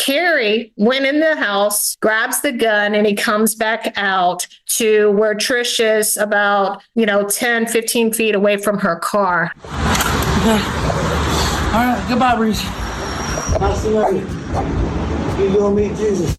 Carrie went in the house, grabs the gun, and he comes back out to where Trish is about, 10, 15 feet away from her car. Okay. All right. Goodbye, Reese. Nice to know you. You gonna meet Jesus.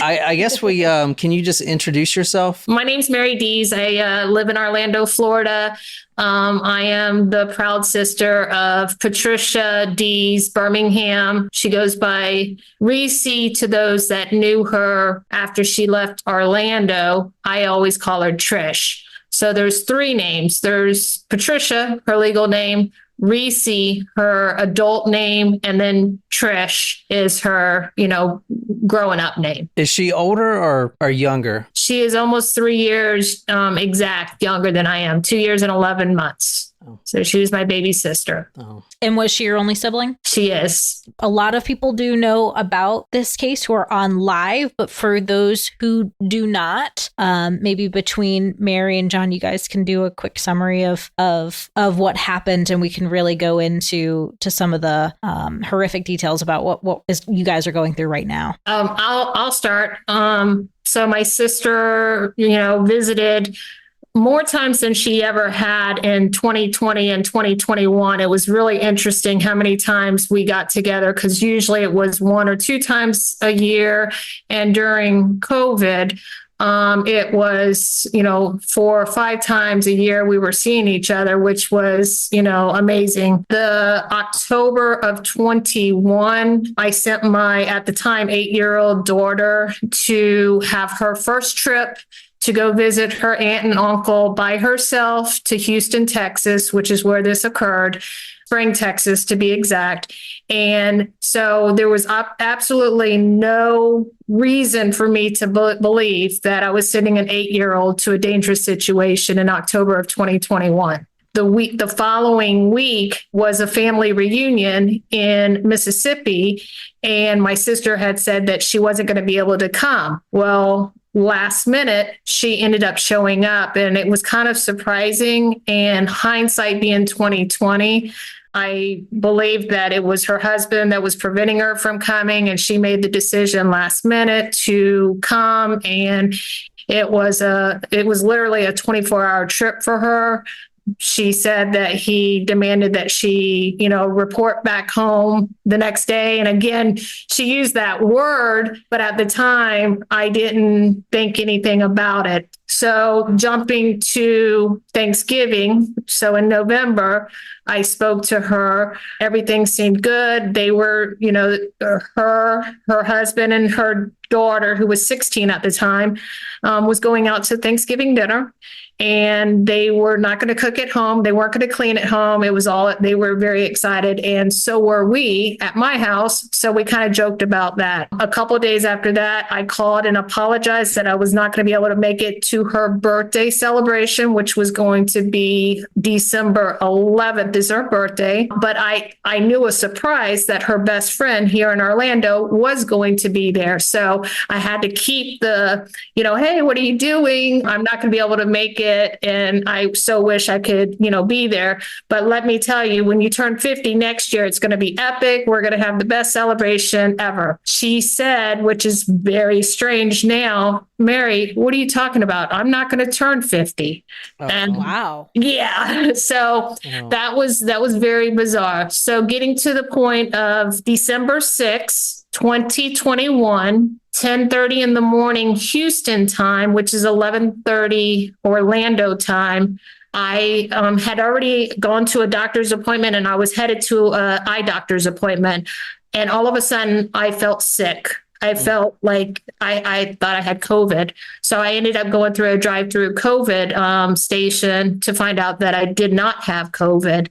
I guess we can you just introduce yourself? My name's Mary Dees. I live in Orlando, Florida. I am the proud sister of Patricia Dees Birmingham. She goes by Reese to those that knew her after she left Orlando. I always call her Trish. So there's three names. There's Patricia, her legal name, Reese, her adult name, and then Trish is her, growing up name. Is she older or younger? She is almost 3 years exact younger than I am, 2 years and 11 months. Oh. So she was my baby sister. Oh. And was she your only sibling? She is. A lot of people do know about this case who are on live, but for those who do not, maybe between Mary and John, you guys can do a quick summary of what happened, and we can really go into some of the horrific details about what you guys are going through right now. I'll start. So my sister, visited more times than she ever had in 2020 and 2021. It was really interesting how many times we got together, because usually it was 1 or 2 times a year. And during COVID, it was, 4 or 5 times a year we were seeing each other, which was, amazing. The October of 21, I sent my, at the time, 8-year-old daughter to have her first trip to go visit her aunt and uncle by herself to Houston, Texas, which is where this occurred, Spring, Texas, to be exact. And so there was absolutely no reason for me to believe that I was sending an 8-year-old to a dangerous situation in October of 2021. The following week was a family reunion in Mississippi, and my sister had said that she wasn't going to be able to come. Well, last minute, she ended up showing up, and it was kind of surprising. And hindsight being 2020, I believe that it was her husband that was preventing her from coming, and she made the decision last minute to come. And it was literally a 24-hour trip for her. She said that he demanded that she, report back home the next day. And again, she used that word, but at the time, I didn't think anything about it. So jumping to Thanksgiving, so in November, I spoke to her. Everything seemed good. They were, her husband and her daughter, who was 16 at the time, was going out to Thanksgiving dinner. And they were not going to cook at home. They weren't going to clean at home. They were very excited. And so were we at my house. So we kind of joked about that. A couple of days after that, I called and apologized that I was not going to be able to make it to her birthday celebration, which was going to be December 11th is her birthday. But I knew a surprise that her best friend here in Orlando was going to be there. So I had to keep the, hey, what are you doing? I'm not going to be able to make it. And I so wish I could, be there. But let me tell you, when you turn 50 next year, it's going to be epic. We're going to have the best celebration ever. She said, which is very strange now, Mary, what are you talking about? I'm not going to turn 50. And wow. Yeah. So that was very bizarre. So getting to the point of December 6th, 2021, 10:30 in the morning, Houston time, which is 11:30 Orlando time. I had already gone to a doctor's appointment, and I was headed to an eye doctor's appointment. And all of a sudden, I felt sick. I felt like I thought I had COVID. So I ended up going through a drive-through COVID station to find out that I did not have COVID.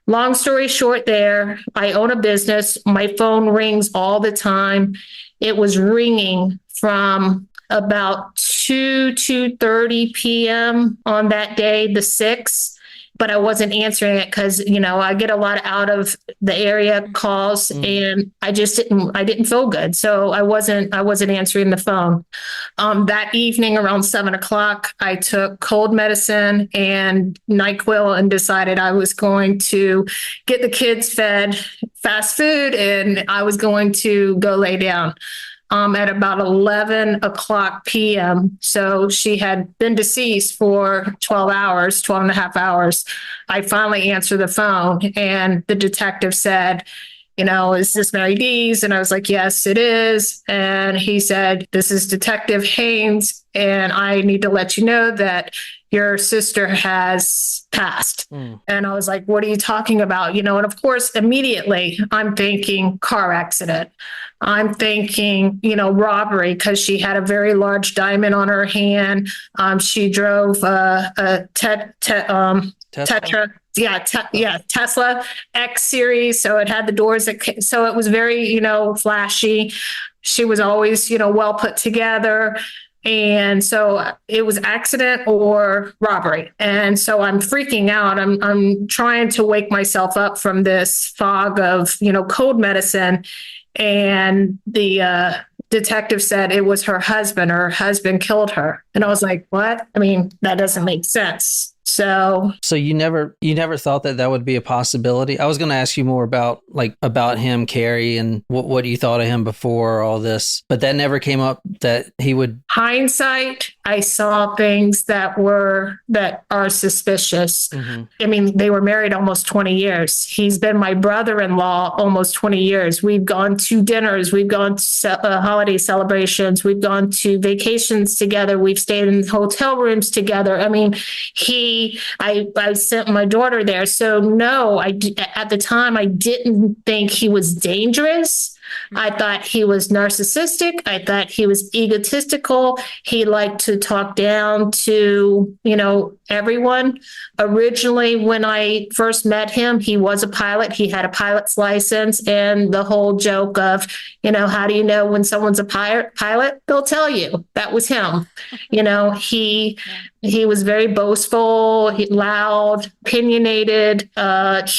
Long story short there, I own a business. My phone rings all the time. It was ringing from about 2:30 p.m. on that day, the 6th. but I wasn't answering it because, I get a lot out of the area calls and I didn't feel good. So I wasn't answering the phone. That evening around 7 o'clock, I took cold medicine and NyQuil and decided I was going to get the kids fed fast food and I was going to go lay down. At about 11 o'clock p.m. So she had been deceased for 12 and a half hours. I finally answered the phone and the detective said, is this Mary Dees? And I was like, yes, it is. And he said, this is Detective Haynes. And I need to let you know that your sister has passed. And I was like, what are you talking about? And of course, immediately I'm thinking car accident. I'm thinking, robbery because she had a very large diamond on her hand. She drove a Tetra. Tesla X series. So it had the doors so it was very, flashy. She was always, well put together. And so it was accident or robbery. And so I'm freaking out. I'm trying to wake myself up from this fog of, cold medicine. And the detective said it was her husband. Her husband killed her. And I was like, what? I mean, that doesn't make sense. So you never thought that would be a possibility? I was going to ask you more about him, Carrie, and what you thought of him before all this, but that never came up that he would. Hindsight, I saw things that are suspicious. I mean, they were married almost 20 years. He's been my brother-in-law almost 20 years. We've gone to dinners. We've gone to holiday celebrations. We've gone to vacations together. We've stayed in hotel rooms together. I mean, I sent my daughter there. So no, at the time, I didn't think he was dangerous. I thought he was narcissistic. I thought he was egotistical. He liked to talk down to, everyone. Originally, when I first met him, he was a pilot. He had a pilot's license, and the whole joke of, how do you know when someone's a pilot? They'll tell you. That was him. He was very boastful, loud, opinionated. But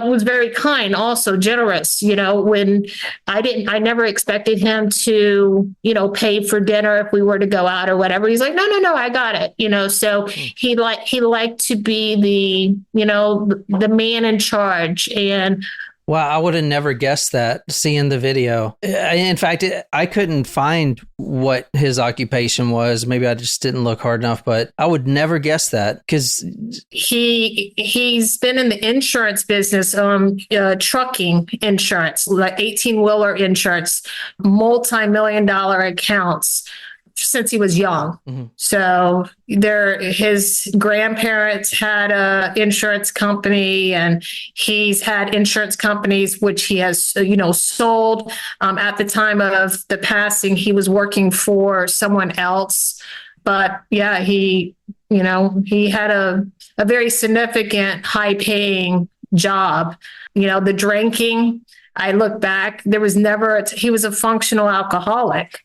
was very kind, also generous. When I never expected him to, pay for dinner if we were to go out or whatever. He's like, no, I got it. So he liked to be the man in charge. And wow, I would have never guessed that seeing the video. In fact, I couldn't find what his occupation was. Maybe I just didn't look hard enough, but I would never guess that because he's been in the insurance business, trucking insurance, like 18-wheeler insurance, multi-million-dollar accounts since he was young. So his grandparents had a insurance company, and he's had insurance companies, which he has, sold. At the time of the passing, he was working for someone else. But yeah, he had a very significant, high-paying job. The drinking, I look back, there was never, he was a functional alcoholic.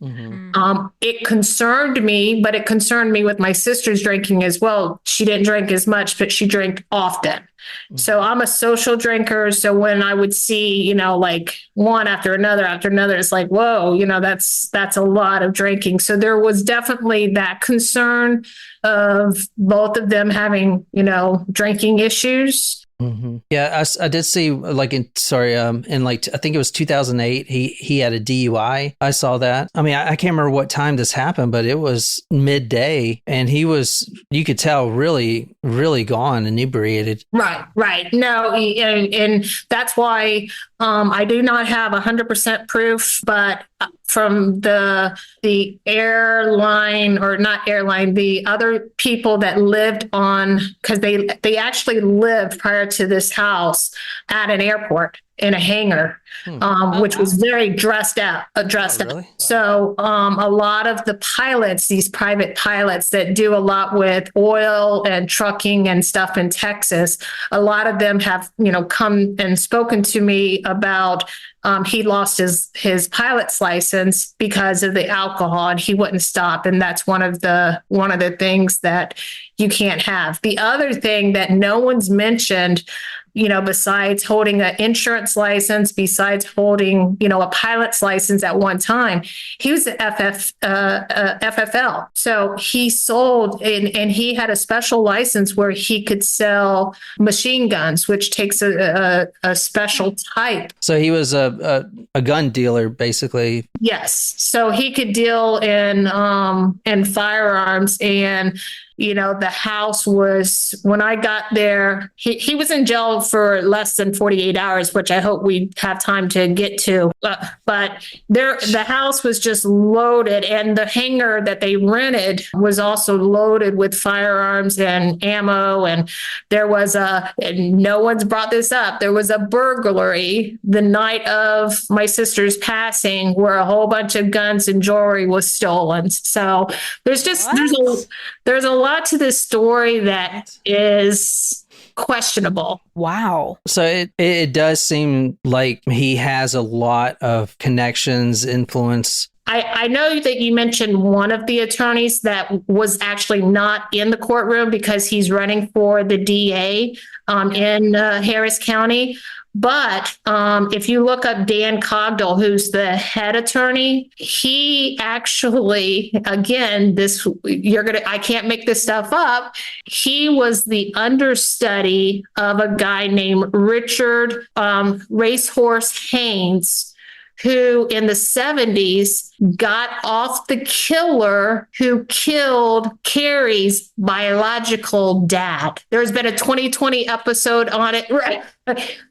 It concerned me, but it concerned me with my sister's drinking as well. She didn't drink as much, but she drank often. So I'm a social drinker. So when I would see, like one after another, it's like, whoa, that's a lot of drinking. So there was definitely that concern of both of them having, drinking issues. Yeah, I did see I think it was 2008. He had a DUI. I saw that. I mean, I can't remember what time this happened, but it was midday, and he was, you could tell, really, really gone, inebriated. Right. No, and that's why I do not have 100% proof, but from the airline, or not airline, the other people that lived on, because they actually lived prior to this house at an airport. in a hangar, which was very dressed up. Really? So a lot of the pilots, these private pilots that do a lot with oil and trucking and stuff in Texas, a lot of them have, come and spoken to me about he lost his pilot's license because of the alcohol, and he wouldn't stop. And that's one of the things that you can't have. The other thing that no one's mentioned, besides holding an insurance license, besides holding, a pilot's license at one time, he was an FFL. So he sold and he had a special license where he could sell machine guns, which takes a special type. So he was a gun dealer, basically. Yes. So he could deal in firearms. And the house was, when I got there, he was in jail for less than 48 hours, which I hope we have time to get to. But the house was just loaded, and the hangar that they rented was also loaded with firearms and ammo. And there was and no one's brought this up, there was a burglary the night of my sister's passing where a whole bunch of guns and jewelry was stolen. So there's a lot to this story that is questionable. Wow. So it does seem like he has a lot of connections, influence. I know that you mentioned one of the attorneys that was actually not in the courtroom because he's running for the DA in Harris County. But if you look up Dan Cogdell, who's the head attorney, he actually, again, I can't make this stuff up. He was the understudy of a guy named Richard Racehorse Haynes, who in the 70s got off the killer who killed Carrie's biological dad. There's been a 2020 episode on it. Right.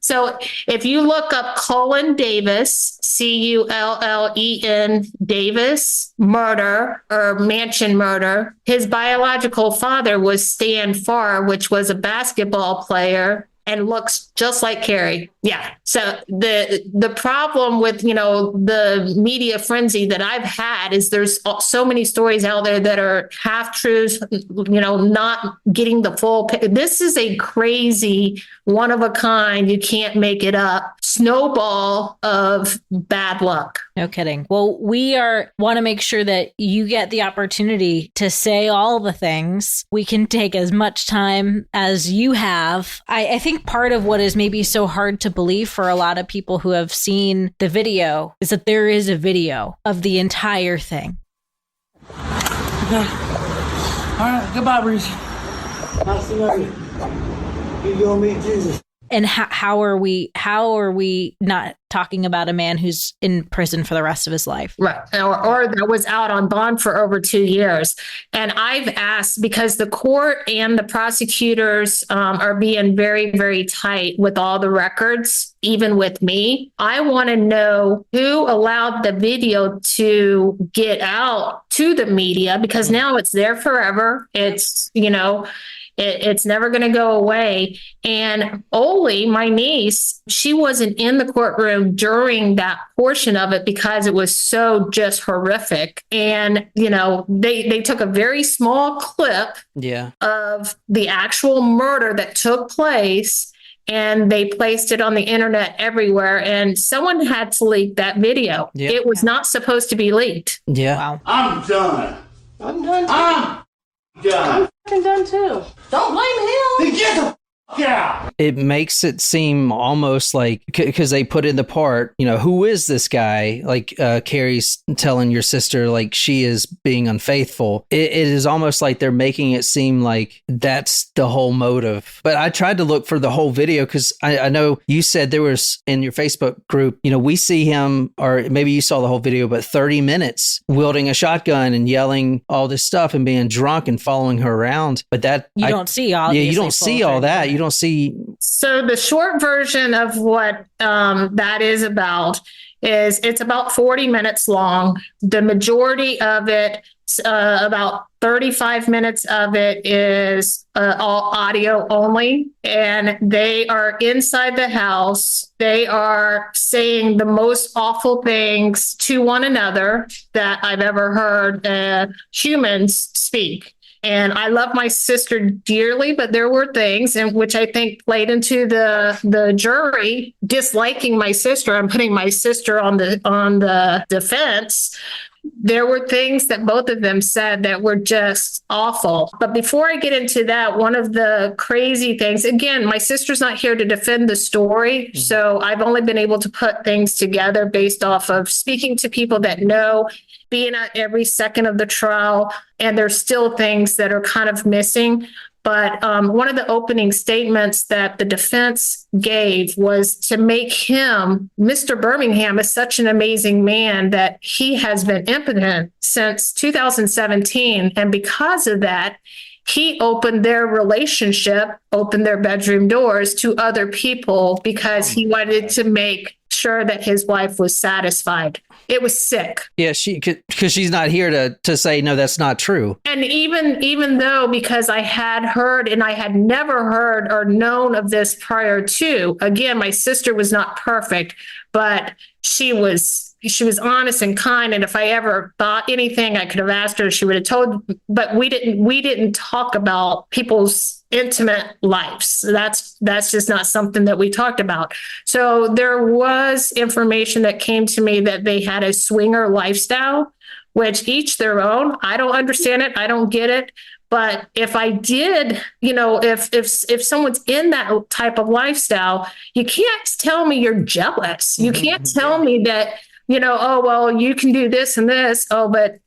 So if you look up Cullen Davis, Cullen Davis, murder or mansion murder, his biological father was Stan Farr, which was a basketball player and looks just like Carrie. Yeah. So the problem with, the media frenzy that I've had is there's so many stories out there that are half truths, not getting the full. This is a crazy, one of a kind. You can't make it up. Snowball of bad luck. No kidding. Well, we want to make sure that you get the opportunity to say all the things. We can take as much time as you have. I think part of what is maybe so hard to believe for a lot of people who have seen the video is that there is a video of the entire thing. Okay. All right. Goodbye, Reese. Nice to know you. You go meet Jesus. And how are we not talking about a man who's in prison for the rest of his life? Right. Or that was out on bond for over 2 years. And I've asked, because the court and the prosecutors are being very, very tight with all the records, even with me. I want to know who allowed the video to get out to the media, because now it's there forever. It's, it's never going to go away. And Oli, my niece, she wasn't in the courtroom during that portion of it because it was so just horrific. And, they took a very small clip of the actual murder that took place, and they placed it on the internet everywhere. And someone had to leak that video. Yep. It was not supposed to be leaked. Yeah. Wow. I'm done. I'm done too. Done. I'm done too. Don't blame him. Get the f*** out. It makes it seem almost like, because they put in the part, who is this guy? Like Carrie's telling your sister, like, she is being unfaithful. It is almost like they're making it seem like that's the whole motive. But I tried to look for the whole video, because I know you said there was in your Facebook group, we see him, or maybe you saw the whole video, but 30 minutes wielding a shotgun and yelling all this stuff and being drunk and following her around. But that you don't see all. Yeah, you don't see all that. You don't see. So the short version of what that is about is it's about 40 minutes long. The majority of it About 35 minutes of it is all audio only, and they are inside the house. They are saying the most awful things to one another that I've ever heard humans speak. And I love my sister dearly, but there were things in which I think played into the jury disliking my sister. I'm putting my sister on the defense. There were things that both of them said that were just awful. But before I get into that, one of the crazy things, again, my sister's not here to defend the story. So I've only been able to put things together based off of speaking to people that know, being at every second of the trial. And there's still things that are kind of missing. But one of the opening statements that the defense gave was to make him, Mr. Birmingham, is such an amazing man that he has been impotent since 2017. And because of that, he opened their relationship, opened their bedroom doors to other people because he wanted to make sure that his wife was satisfied. It was sick. Yeah, because she's not here to say, no, that's not true. And even though, because I had heard and I had never heard or known of this prior to, again, my sister was not perfect, but she was honest and kind. And if I ever thought anything, I could have asked her, she would have told, but we didn't talk about people's intimate lives. That's just not something that we talked about. So there was information that came to me that they had a swinger lifestyle, which each their own. I don't understand it. I don't get it. But if I did, if someone's in that type of lifestyle, you can't tell me you're jealous. You can't tell me that, oh, well, you can do this and this. Oh, but,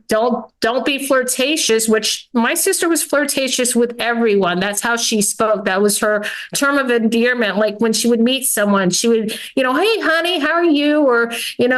don't be flirtatious, which my sister was flirtatious with everyone. That's how she spoke. That was her term of endearment. Like when she would meet someone, she would, hey, honey, how are you? Or,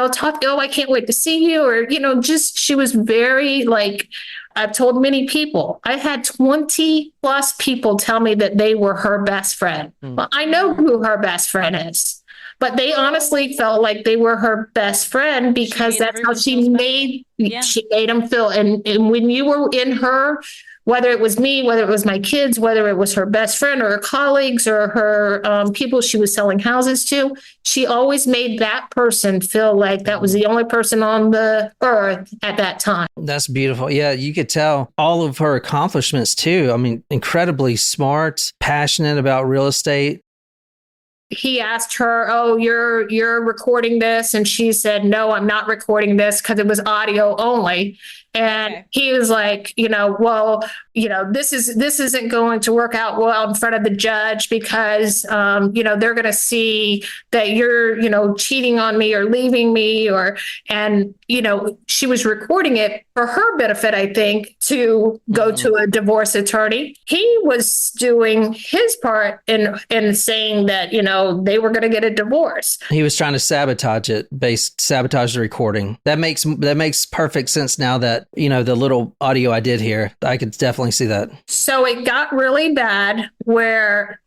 talk, oh, I can't wait to see you. Or, she was very like, I've told many people, I had 20 plus people tell me that they were her best friend. Well, I know who her best friend is. But they honestly felt like they were her best friend because that's how she made them feel. And when you were in her, whether it was me, whether it was my kids, whether it was her best friend or her colleagues or her people she was selling houses to, she always made that person feel like that was the only person on the earth at that time. That's beautiful. Yeah, you could tell all of her accomplishments too. I mean, incredibly smart, passionate about real estate. He asked her, oh, you're recording this. And she said, no, I'm not recording this because it was audio only. And he was like, well, this isn't going to work out well in front of the judge because, they're going to see that you're, cheating on me or leaving me and she was recording it for her benefit, I think, to go to a divorce attorney. He was doing his part in saying that, they were going to get a divorce. He was trying to sabotage the recording. That makes perfect sense now that, the little audio I did here, I could definitely see that. So it got really bad where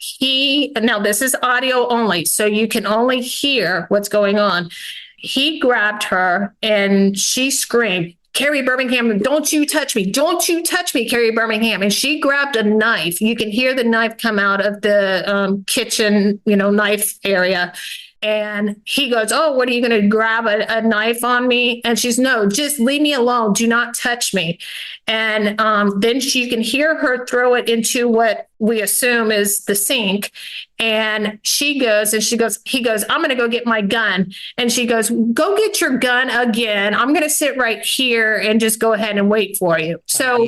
now this is audio only, so you can only hear what's going on. He grabbed her and she screamed, Carrie Birmingham, don't you touch me. Don't you touch me, Carrie Birmingham. And she grabbed a knife. You can hear the knife come out of the kitchen, knife area. And he goes, oh, what are you going to grab a knife on me? And she's, no, just leave me alone. Do not touch me. And then you can hear her throw it into what we assume is the sink. And he goes, I'm going to go get my gun. And she goes, go get your gun again. I'm going to sit right here and just go ahead and wait for you. So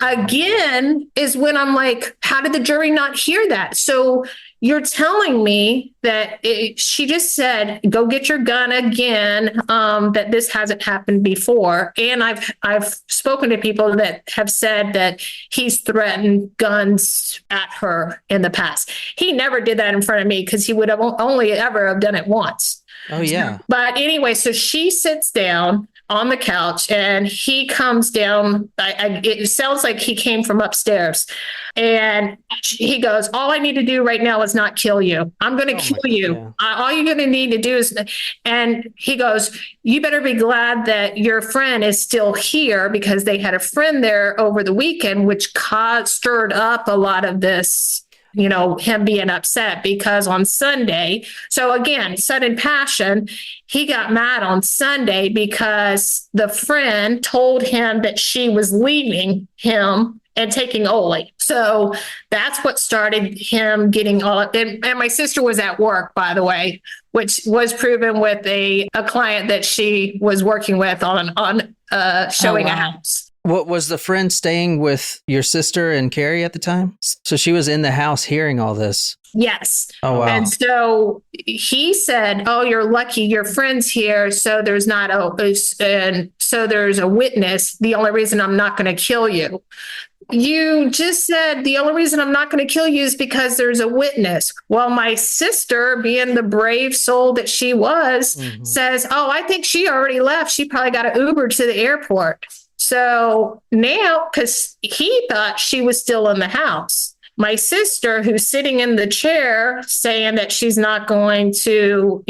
again is when I'm like, how did the jury not hear that? So you're telling me that she just said, go get your gun again, that this hasn't happened before. And I've spoken to people that have said that he's threatened guns at her in the past. He never did that in front of me because he would have only ever have done it once. Oh, yeah. But anyway, so she sits down. on the couch, and he comes down. It sounds like he came from upstairs, and he goes, "All I need to do right now is not kill you. I'm going to kill you. yeah. All you're going to need to do is," and he goes, "You better be glad that your friend is still here, because they had a friend there over the weekend," which stirred up a lot of this, him being upset, because on Sunday, so again, sudden passion, he got mad on Sunday because the friend told him that she was leaving him and taking Oli. So that's what started him getting all up. And my sister was at work, by the way, which was proven with a client that she was working with on showing a house. What was the friend staying with your sister and Carrie at the time? So she was in the house hearing all this. Yes. Oh, wow. And so he said, "Oh, you're lucky your friend's here. So there's there's a witness. The only reason I'm not going to kill you." You just said the only reason I'm not going to kill you is because there's a witness. Well, my sister, being the brave soul that she was, says, "Oh, I think she already left. She probably got an Uber to the airport." So now, because he thought she was still in the house, my sister, who's sitting in the chair saying that she's not going to,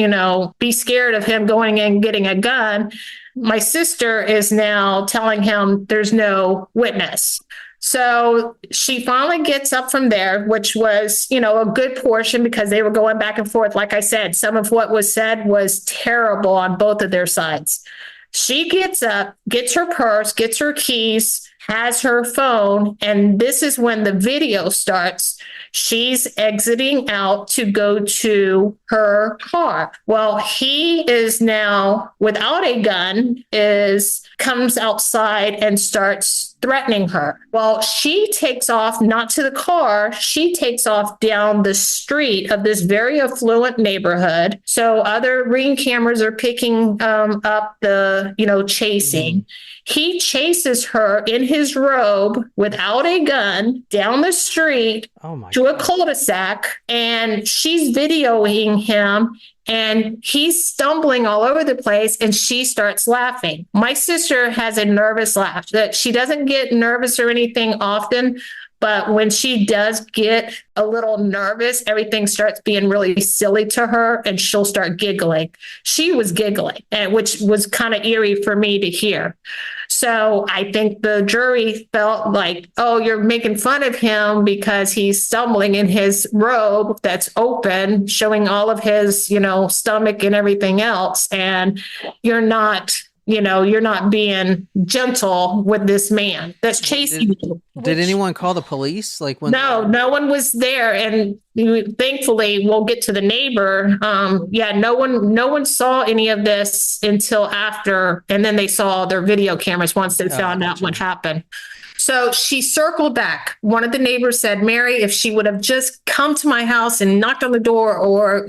be scared of him going and getting a gun, my sister is now telling him there's no witness. So she finally gets up from there, which was, a good portion, because they were going back and forth. Like I said, some of what was said was terrible on both of their sides. She gets up, gets her purse, gets her keys, has her phone, and this is when the video starts. She's exiting out to go to her car. Well, he is now without a gun, comes outside and starts threatening her. Well, she takes off, not to the car. She takes off down the street of this very affluent neighborhood. So other ring cameras are picking up the, chasing. He chases her in his robe without a gun down the street to a cul-de-sac, and she's videoing him, and he's stumbling all over the place, and she starts laughing. My sister has a nervous laugh. That she doesn't get nervous or anything often, but when she does get a little nervous, everything starts being really silly to her, and she'll start giggling. She was giggling, which was kind of eerie for me to hear. So I think the jury felt like, "Oh, you're making fun of him because he's stumbling in his robe that's open, showing all of his, stomach and everything else. And you're not being gentle with this man that's chasing you." Did anyone call the police? No one was there. And thankfully, we'll get to the neighbor. No one saw any of this until after. And then they saw their video cameras once they found out what happened. So she circled back. One of the neighbors said, "Mary, if she would have just come to my house and knocked on the door or,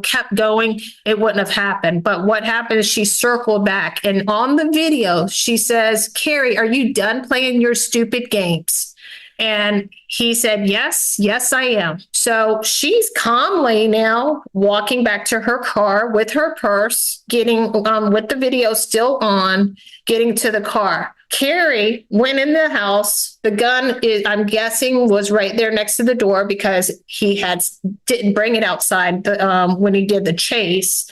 kept going, it wouldn't have happened." But what happened is she circled back. And on the video, she says, "Carrie, are you done playing your stupid games?" And he said, yes, I am. So she's calmly now walking back to her car with her purse, getting with the video still on, getting to the car. Carrie went in the house. The gun I'm guessing, was right there next to the door, because he didn't bring it outside when he did the chase.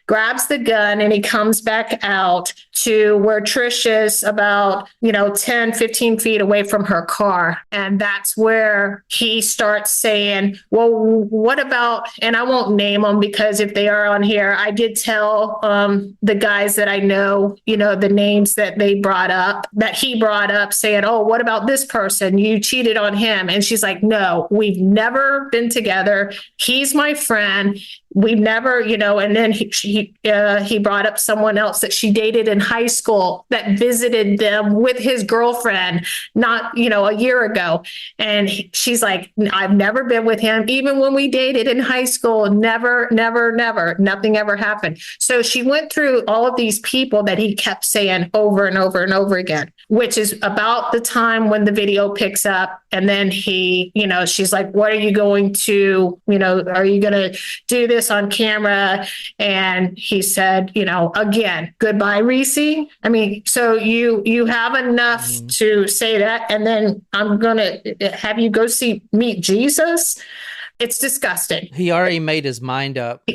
Grabs the gun, and he comes back out to where Trish is about, 10, 15 feet away from her car. And that's where he starts saying, "Well, what about," and I won't name them because if they are on here, I did tell the guys that I know, the names that he brought up, saying, "Oh, what about this person? You cheated on him." And she's like, "No, we've never been together. He's my friend. We've never, and then he brought up someone else that she dated in high school that visited them with his girlfriend, not, a year ago. And she's like, "I've never been with him. Even when we dated in high school, never, nothing ever happened." So she went through all of these people that he kept saying over and over and over again, which is about the time when the video picks up. And then she's like, "What are you going to, are you going to do this on camera?" And he said, again, "Goodbye, Reese. crazy? I mean, so you have enough to say that, and then I'm gonna have you go meet Jesus? It's disgusting. He already made his mind up.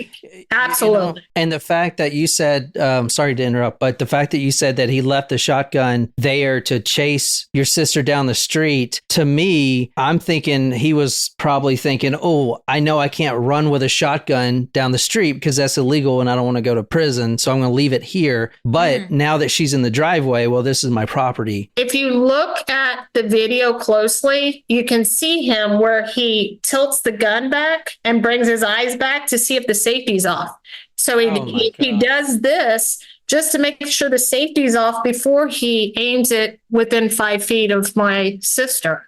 Absolutely. And the fact that you said, sorry to interrupt, but the fact that you said that he left the shotgun there to chase your sister down the street, to me, I'm thinking he was probably thinking, oh, I know I can't run with a shotgun down the street because that's illegal and I don't want to go to prison. So I'm going to leave it here. But now that she's in the driveway, well, this is my property. If you look at the video closely, you can see him where he tilts the gun back and brings his eyes back to see if the safety's off. So he does this just to make sure the safety's off before he aims it within 5 feet of my sister.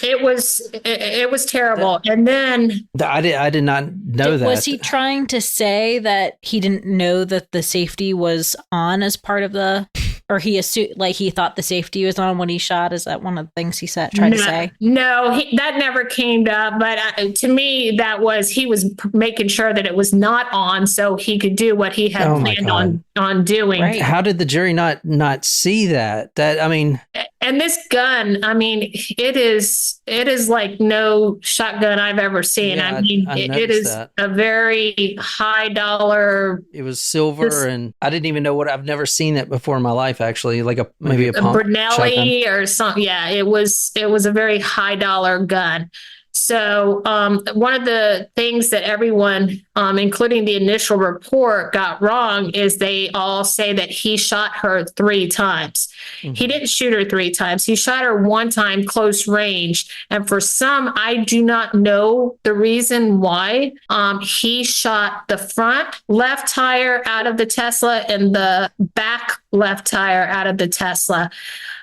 It was terrible. And then I did not know that. Was he trying to say that he didn't know that the safety was on as part of the, or he assumed, like he thought the safety was on when he shot? Is that one of the things he tried to say? No, that never came up. But to me, that was, he was making sure that it was not on so he could do what he had planned on doing. Right. How did the jury not see that? And this gun, I mean, it is like no shotgun I've ever seen. Yeah, I mean, it is that. a very high dollar. It was silver, and I didn't even know I've never seen it before in my life, actually, like maybe a pump Brunelli shotgun. or something. Yeah, it was a very high dollar gun. So one of the things that everyone, including the initial report, got wrong is they all say that he shot her 3 times. Mm-hmm. He didn't shoot her 3 times. He shot her 1 time close range. And for some, I do not know the reason why. He shot the front left tire out of the Tesla and the back left tire out of the Tesla.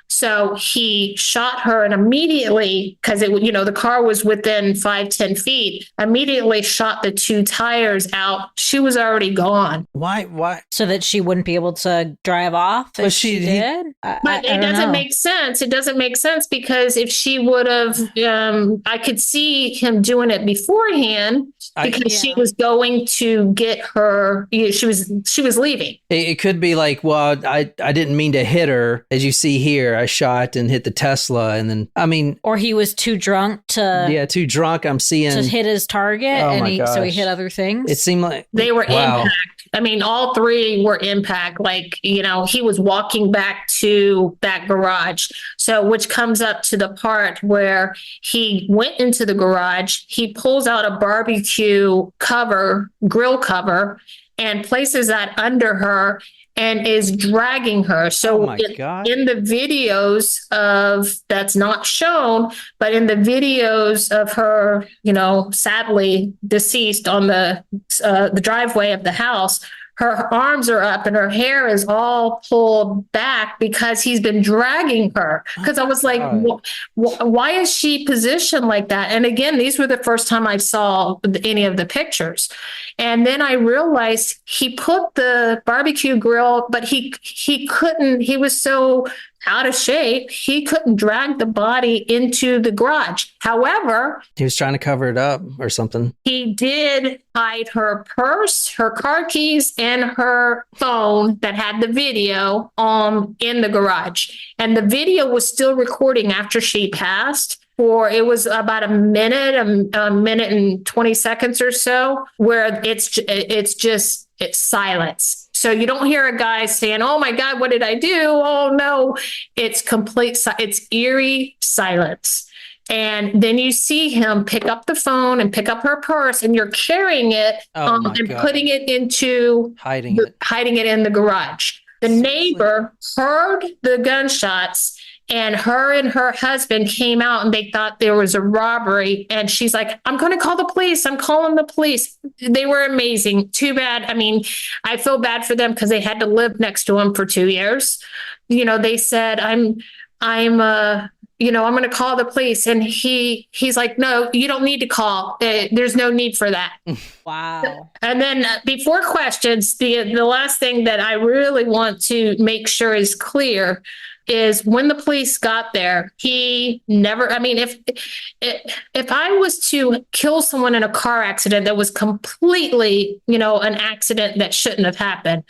So he shot her and immediately, because the car was within 5-10 feet, immediately shot the 2 tires out. She was already gone. Why? So that she wouldn't be able to drive off if she did? But it doesn't make sense. It doesn't make sense because if she would have, I could see him doing it beforehand because she was going to get her, she was leaving. It could be like, well, I didn't mean to hit her. As you see here, I shot and hit the Tesla, and then or he was too drunk to too drunk. I'm seeing to hit his target, so he hit other things. It seemed like they were impact. I mean, all 3 were impact. Like, he was walking back to that garage. So, which comes up to the part where he went into the garage, he pulls out a barbecue grill cover, and places that under her and is dragging her. So in the videos that's not shown, but in the videos of her, sadly deceased on the driveway of the house, her arms are up and her hair is all pulled back because he's been dragging her. Because I was like, why is she positioned like that? And again, these were the first time I saw any of the pictures. And then I realized he put the barbecue grill, but he couldn't, he was so out of shape, he couldn't drag the body into the garage. However, he was trying to cover it up or something. He did hide her purse, her car keys, and her phone that had the video in the garage. And the video was still recording after she passed. It was about a minute and 20 seconds or so, where it's silence. So you don't hear a guy saying, "Oh my God, what did I do?" Oh no, it's it's eerie silence. And then you see him pick up the phone and pick up her purse, and you're carrying it and putting it into hiding it in the garage. The neighbor heard the gunshots, and her husband came out and they thought there was a robbery. And she's like, "I'm going to call the police. I'm calling the police." They were amazing. Too bad. I mean, I feel bad for them because they had to live next to him for 2 years. They said, I'm going to call the police. And he's like, "No, you don't need to call. There's no need for that." Wow. And then before questions, the last thing that I really want to make sure is clear is when the police got there, he never, I mean, if I was to kill someone in a car accident that was completely, an accident that shouldn't have happened,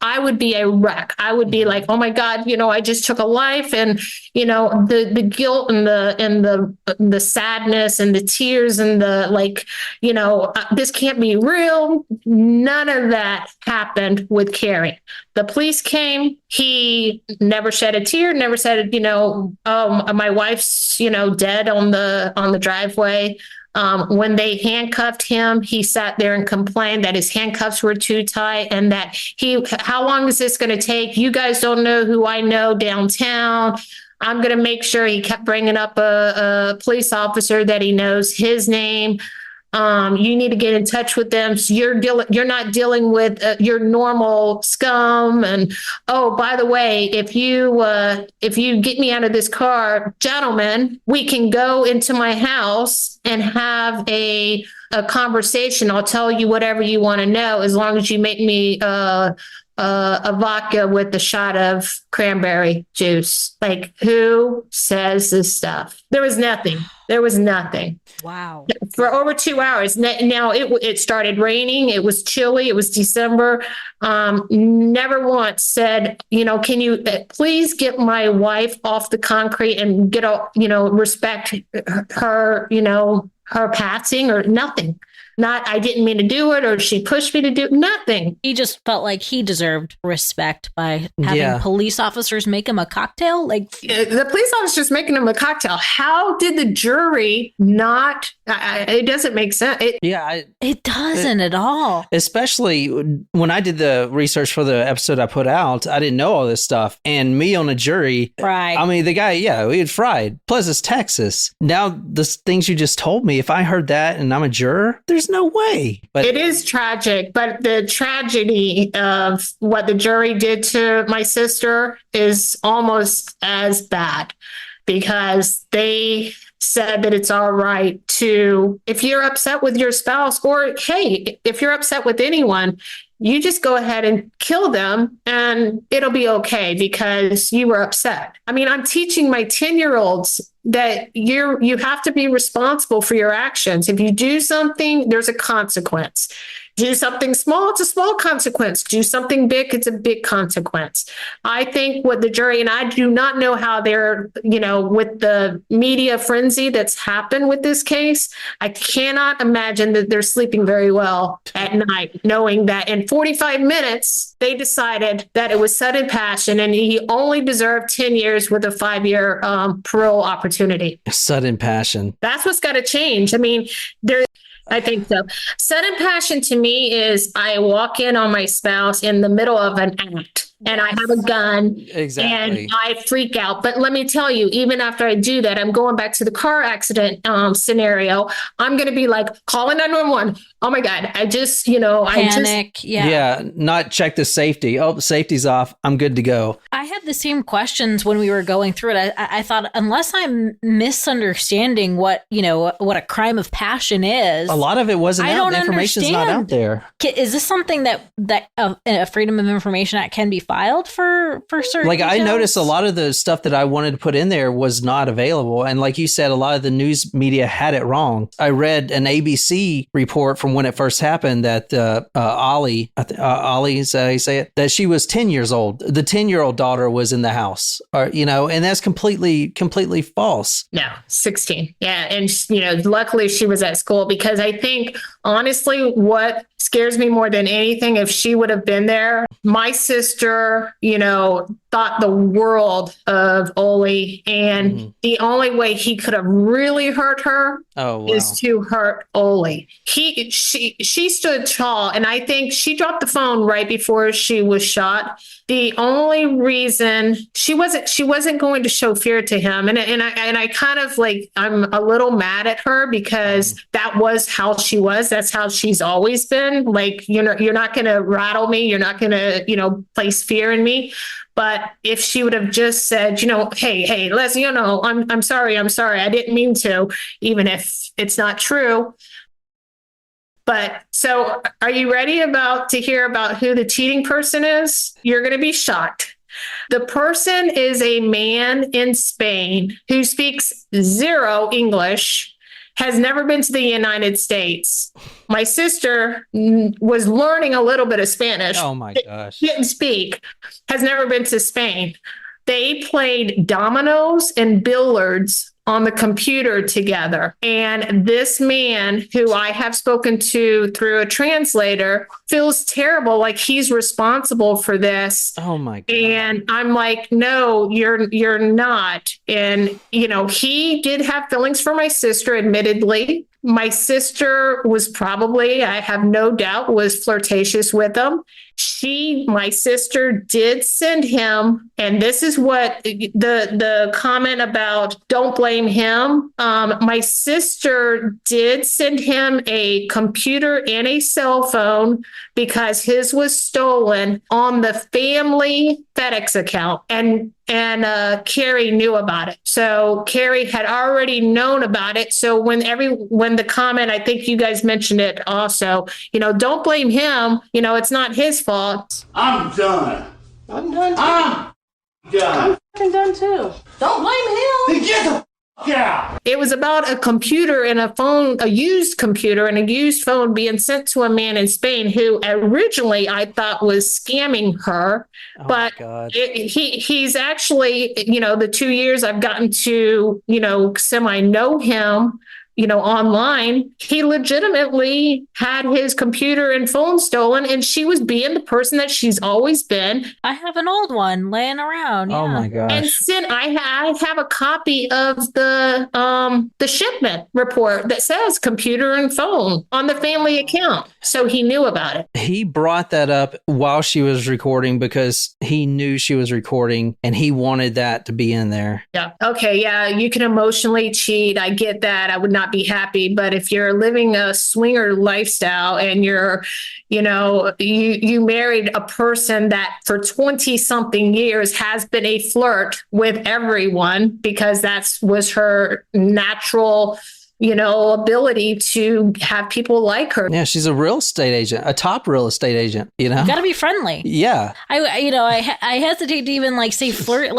I would be a wreck. I would be like, oh my God, I just took a life, and, the guilt and the sadness and the tears and the like, this can't be real. None of that happened with Carrie. The police came. He never shed a tear, never said, oh, my wife's, dead on the driveway. When they handcuffed him, he sat there and complained that his handcuffs were too tight and that how long is this going to take? You guys don't know who I know downtown. I'm going to make sure. He kept bringing up a police officer that he knows his name. You need to get in touch with them. So you're not dealing with your normal scum. And oh, by the way, if you get me out of this car, gentlemen, we can go into my house and have a conversation. I'll tell you whatever you want to know, as long as you make me a vodka with a shot of cranberry juice. Like, who says this stuff? There was nothing. Wow. For over 2 hours. Now it started raining. It was chilly. It was December. Never once said, can you please get my wife off the concrete and respect her, her passing, or nothing. Not, I didn't mean to do it, or she pushed me to do nothing. He just felt like he deserved respect by having police officers make him a cocktail. Like, the police officers making him a cocktail. How did the jury not? It doesn't make sense. It doesn't at all. Especially when I did the research for the episode I put out, I didn't know all this stuff. And me on a jury, right? I mean, the guy, we had fried. Plus, it's Texas. Now, the things you just told me, if I heard that and I'm a juror, there's no way. But it is tragic. But the tragedy of what the jury did to my sister is almost as bad, because they said that it's all right to, if you're upset with your spouse, or hey, if you're upset with anyone, you just go ahead and kill them and it'll be okay because you were upset. I mean, I'm teaching my 10-year-olds that you have to be responsible for your actions. If you do something, there's a consequence. Do something small, it's a small consequence. Do something big, it's a big consequence. I think what the jury, and I do not know how they're, with the media frenzy that's happened with this case, I cannot imagine that they're sleeping very well at night, knowing that in 45 minutes, they decided that it was sudden passion and he only deserved 10 years with a 5-year parole opportunity. Sudden passion. That's what's got to change. I mean, I think so. Sudden passion to me is I walk in on my spouse in the middle of an act and I have a gun. Exactly. And I freak out. But let me tell you, even after I do that, I'm going back to the car accident scenario. I'm going to be like, calling 911. Oh my God. I just, panic. Not check the safety. Oh, the safety's off. I'm good to go. I had the same questions when we were going through it. I thought, unless I'm misunderstanding what a crime of passion is. A lot of it wasn't out. The information's not out there. Is this something that a Freedom of Information Act can be filed for certain? Like, details? I noticed a lot of the stuff that I wanted to put in there was not available. And like you said, a lot of the news media had it wrong. I read an ABC report from when it first happened that Ollie, is how you say it, that she was 10 years old. The 10-year-old daughter was in the house, and that's completely false. No, 16. Yeah. And, luckily she was at school, because I think, honestly, what scares me more than anything, if she would have been there, my sister, thought the world of Oli, and the only way he could have really hurt her is to hurt Oli. She stood tall, and I think she dropped the phone right before she was shot. The only reason she wasn't going to show fear to him, and I kind of like, I'm a little mad at her, because that was how she was. That's how she's always been. Like, you're not going to rattle me. You're not going to place fear in me. But if she would have just said, hey, Leslie, I'm sorry. I didn't mean to, even if it's not true. But so are you ready to hear about who the cheating person is? You're going to be shocked. The person is a man in Spain who speaks zero English. has never been to the United States. My sister was learning a little bit of Spanish. Oh my gosh. Didn't speak, has never been to Spain. They played dominoes and billiards on the computer together. And this man, who I have spoken to through a translator, feels terrible, like he's responsible for this. Oh my God. And I'm like, no, you're not. And, he did have feelings for my sister, admittedly. My sister was probably, I have no doubt, was flirtatious with him. My sister did send him, and this is what the comment about don't blame him. My sister did send him a computer and a cell phone because his was stolen on the family FedEx account, and Carrie knew about it. So Carrie had already known about it. So when the comment, I think you guys mentioned it also, don't blame him. It's not his fault. I'm done. I'm done too. I'm done. I'm done too. Don't blame him. Get the f*** out. It was about a computer and a phone, a used computer and a used phone being sent to a man in Spain who originally I thought was scamming her. Oh but my God. he's actually, the 2 years I've gotten to, semi know him, online, he legitimately had his computer and phone stolen, and she was being the person that she's always been. I have an old one laying around. Oh yeah. my gosh. And I have a copy of the shipment report that says computer and phone on the family account. So he knew about it. He brought that up while she was recording because he knew she was recording and he wanted that to be in there. Yeah. Okay. Yeah. You can emotionally cheat. I get that. I would not be happy. But if you're living a swinger lifestyle and you're, you married a person that for 20 something years has been a flirt with everyone because was her natural, ability to have people like her. Yeah, she's a real estate agent, a top real estate agent, You gotta be friendly. Yeah. I hesitate to even say flirt,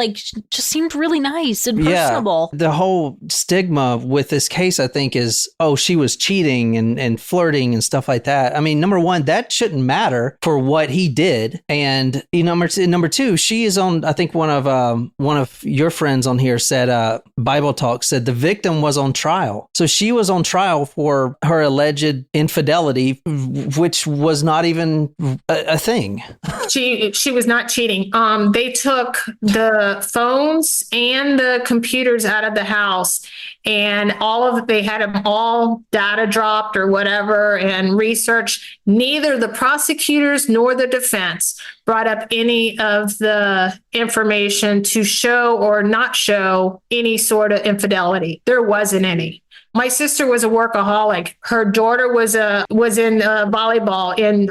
just seemed really nice and personable. Yeah. The whole stigma with this case, I think, is, she was cheating and flirting and stuff like that. I mean, number one, that shouldn't matter for what he did. And number two, she is on, I think one of your friends on here said, Bible Talk said the victim was on trial. So she was on trial for her alleged infidelity, which was not even a thing. She was not cheating. They took the phones and the computers out of the house, and they had them all data dropped or whatever and researched. Neither the prosecutors nor the defense brought up any of the information to show or not show any sort of infidelity. There wasn't any. My sister was a workaholic. Her daughter was in volleyball, in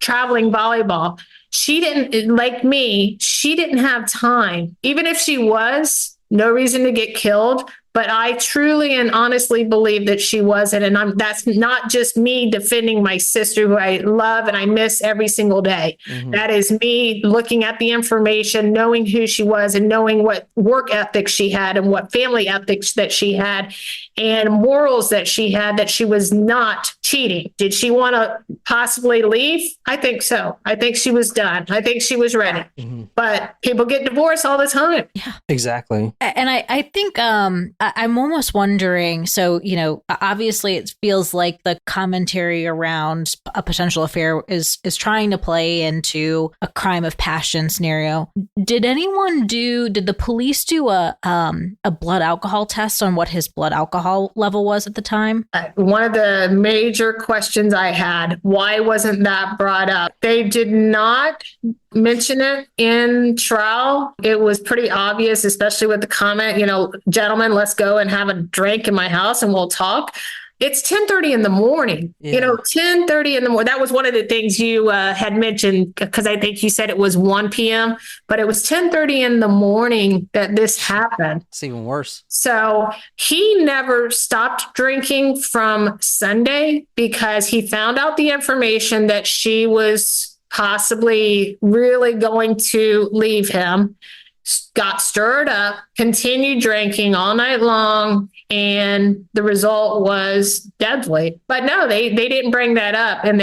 traveling volleyball. She didn't, like me, she didn't have time. Even if she was, no reason to get killed. But I truly and honestly believe that she wasn't. And that's not just me defending my sister, who I love and I miss every single day. Mm-hmm. That is me looking at the information, knowing who she was and knowing what work ethic she had and what family ethics that she had and morals that she had, that she was not cheating. Did she want to possibly leave? I think so. I think she was done. I think she was ready. Mm-hmm. But people get divorced all the time. Yeah, exactly. And I think I'm almost wondering, so, obviously it feels like the commentary around a potential affair is trying to play into a crime of passion scenario. Did the police do a blood alcohol test on what his blood alcohol level was at the time? One of the major questions I had, why wasn't that brought up? They did not mention it in trial. It was pretty obvious, especially with the comment, gentlemen, let's go and have a drink in my house and we'll talk. It's 10:30 in the morning, 10:30 in the morning. That was one of the things you had mentioned, because I think you said it was 1 p.m., but it was 10:30 in the morning that this happened. It's even worse. So he never stopped drinking from Sunday because he found out the information that she was possibly really going to leave him, got stirred up, continued drinking all night long. and the result was deadly. But no, they didn't bring that up, and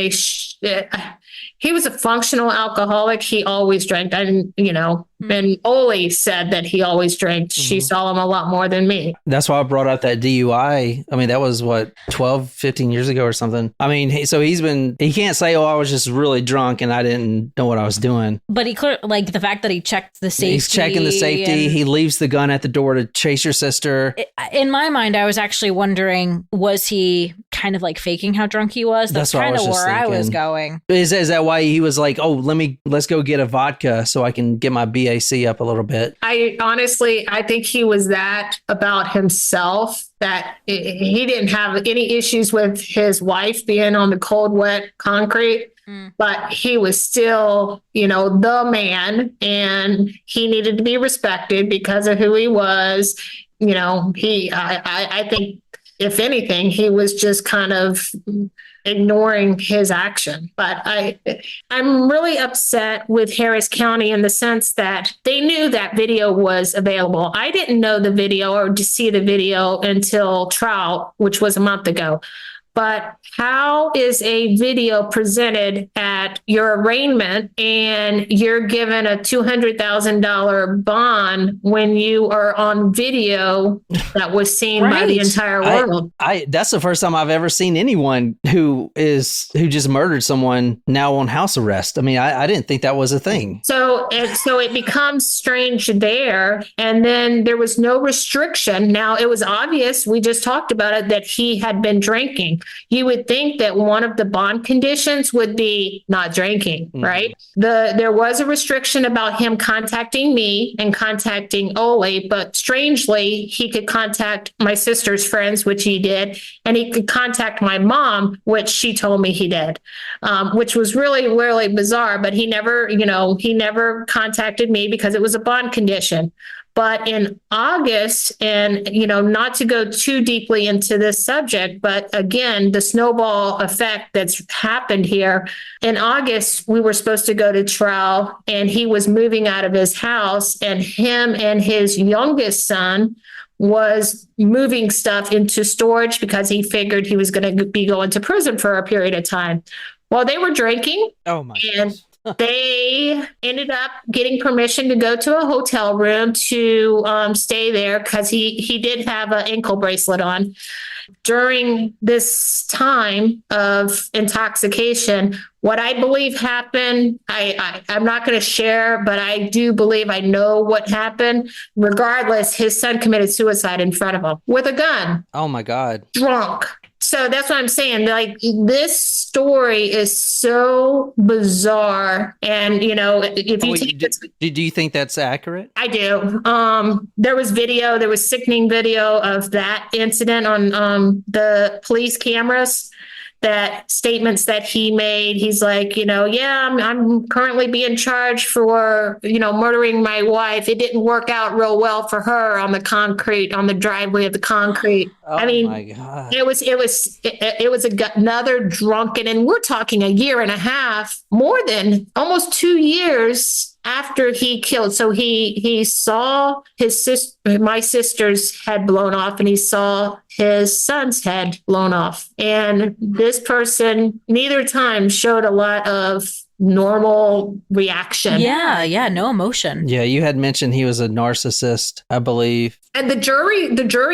he was a functional alcoholic. He always drank. And Oli said that he always drank. She saw him a lot more than me. That's why I brought up that DUI. I mean, that was 12, 15 years ago or something. I mean, he can't say, I was just really drunk and I didn't know what I was doing. But he like the fact that he checked the safety. He's checking the safety. He leaves the gun at the door to chase your sister. In my mind, I was actually wondering, was he kind of like faking how drunk he was? That's kind of where I was going. Is that why he was like, let's go get a vodka so I can get my BAC up a little bit? I think he was that about himself, that he didn't have any issues with his wife being on the cold, wet concrete. But he was still, the man, and he needed to be respected because of who he was. I think, if anything, he was just kind of ignoring his action. But I'm really upset with Harris County in the sense that they knew that video was available. I didn't know the video or to see the video until trial, which was a month ago. But how is a video presented at your arraignment and you're given a $200,000 bond when you are on video that was seen by the entire world? That's the first time I've ever seen anyone who just murdered someone now on house arrest. I mean, I didn't think that was a thing. So it becomes strange there. And then there was no restriction. Now, it was obvious, we just talked about it, that he had been drinking. You would think that one of the bond conditions would be not drinking, right? There was a restriction about him contacting me and contacting Oli, but strangely, he could contact my sister's friends, which he did, and he could contact my mom, which she told me he did, which was really, really bizarre. But he never contacted me because it was a bond condition. But in August, and, not to go too deeply into this subject, but again, the snowball effect that's happened here. In August, we were supposed to go to trial, and he was moving out of his house, and him and his youngest son was moving stuff into storage because he figured he was going to be going to prison for a period of time. Well, they were drinking. Oh my goodness. They ended up getting permission to go to a hotel room to stay there because he did have an ankle bracelet on. During this time of intoxication, what I believe happened, I'm not going to share, but I do believe I know what happened. Regardless, his son committed suicide in front of him with a gun. Oh my God. Drunk. So that's what I'm saying. Like, this story is so bizarre. And, do you think that's accurate? I do. There was sickening video of that incident on the police cameras. That statements that he made, he's like, I'm currently being charged for, murdering my wife. It didn't work out real well for her on the driveway of the concrete. Oh, my God. It was another drunken, and we're talking a year and a half, more than almost 2 years after he killed. So he saw my sister's head blown off, and he saw his son's head blown off. And this person neither time showed a lot of normal reaction. Yeah, no emotion. Yeah, you had mentioned he was a narcissist, I believe. And the jury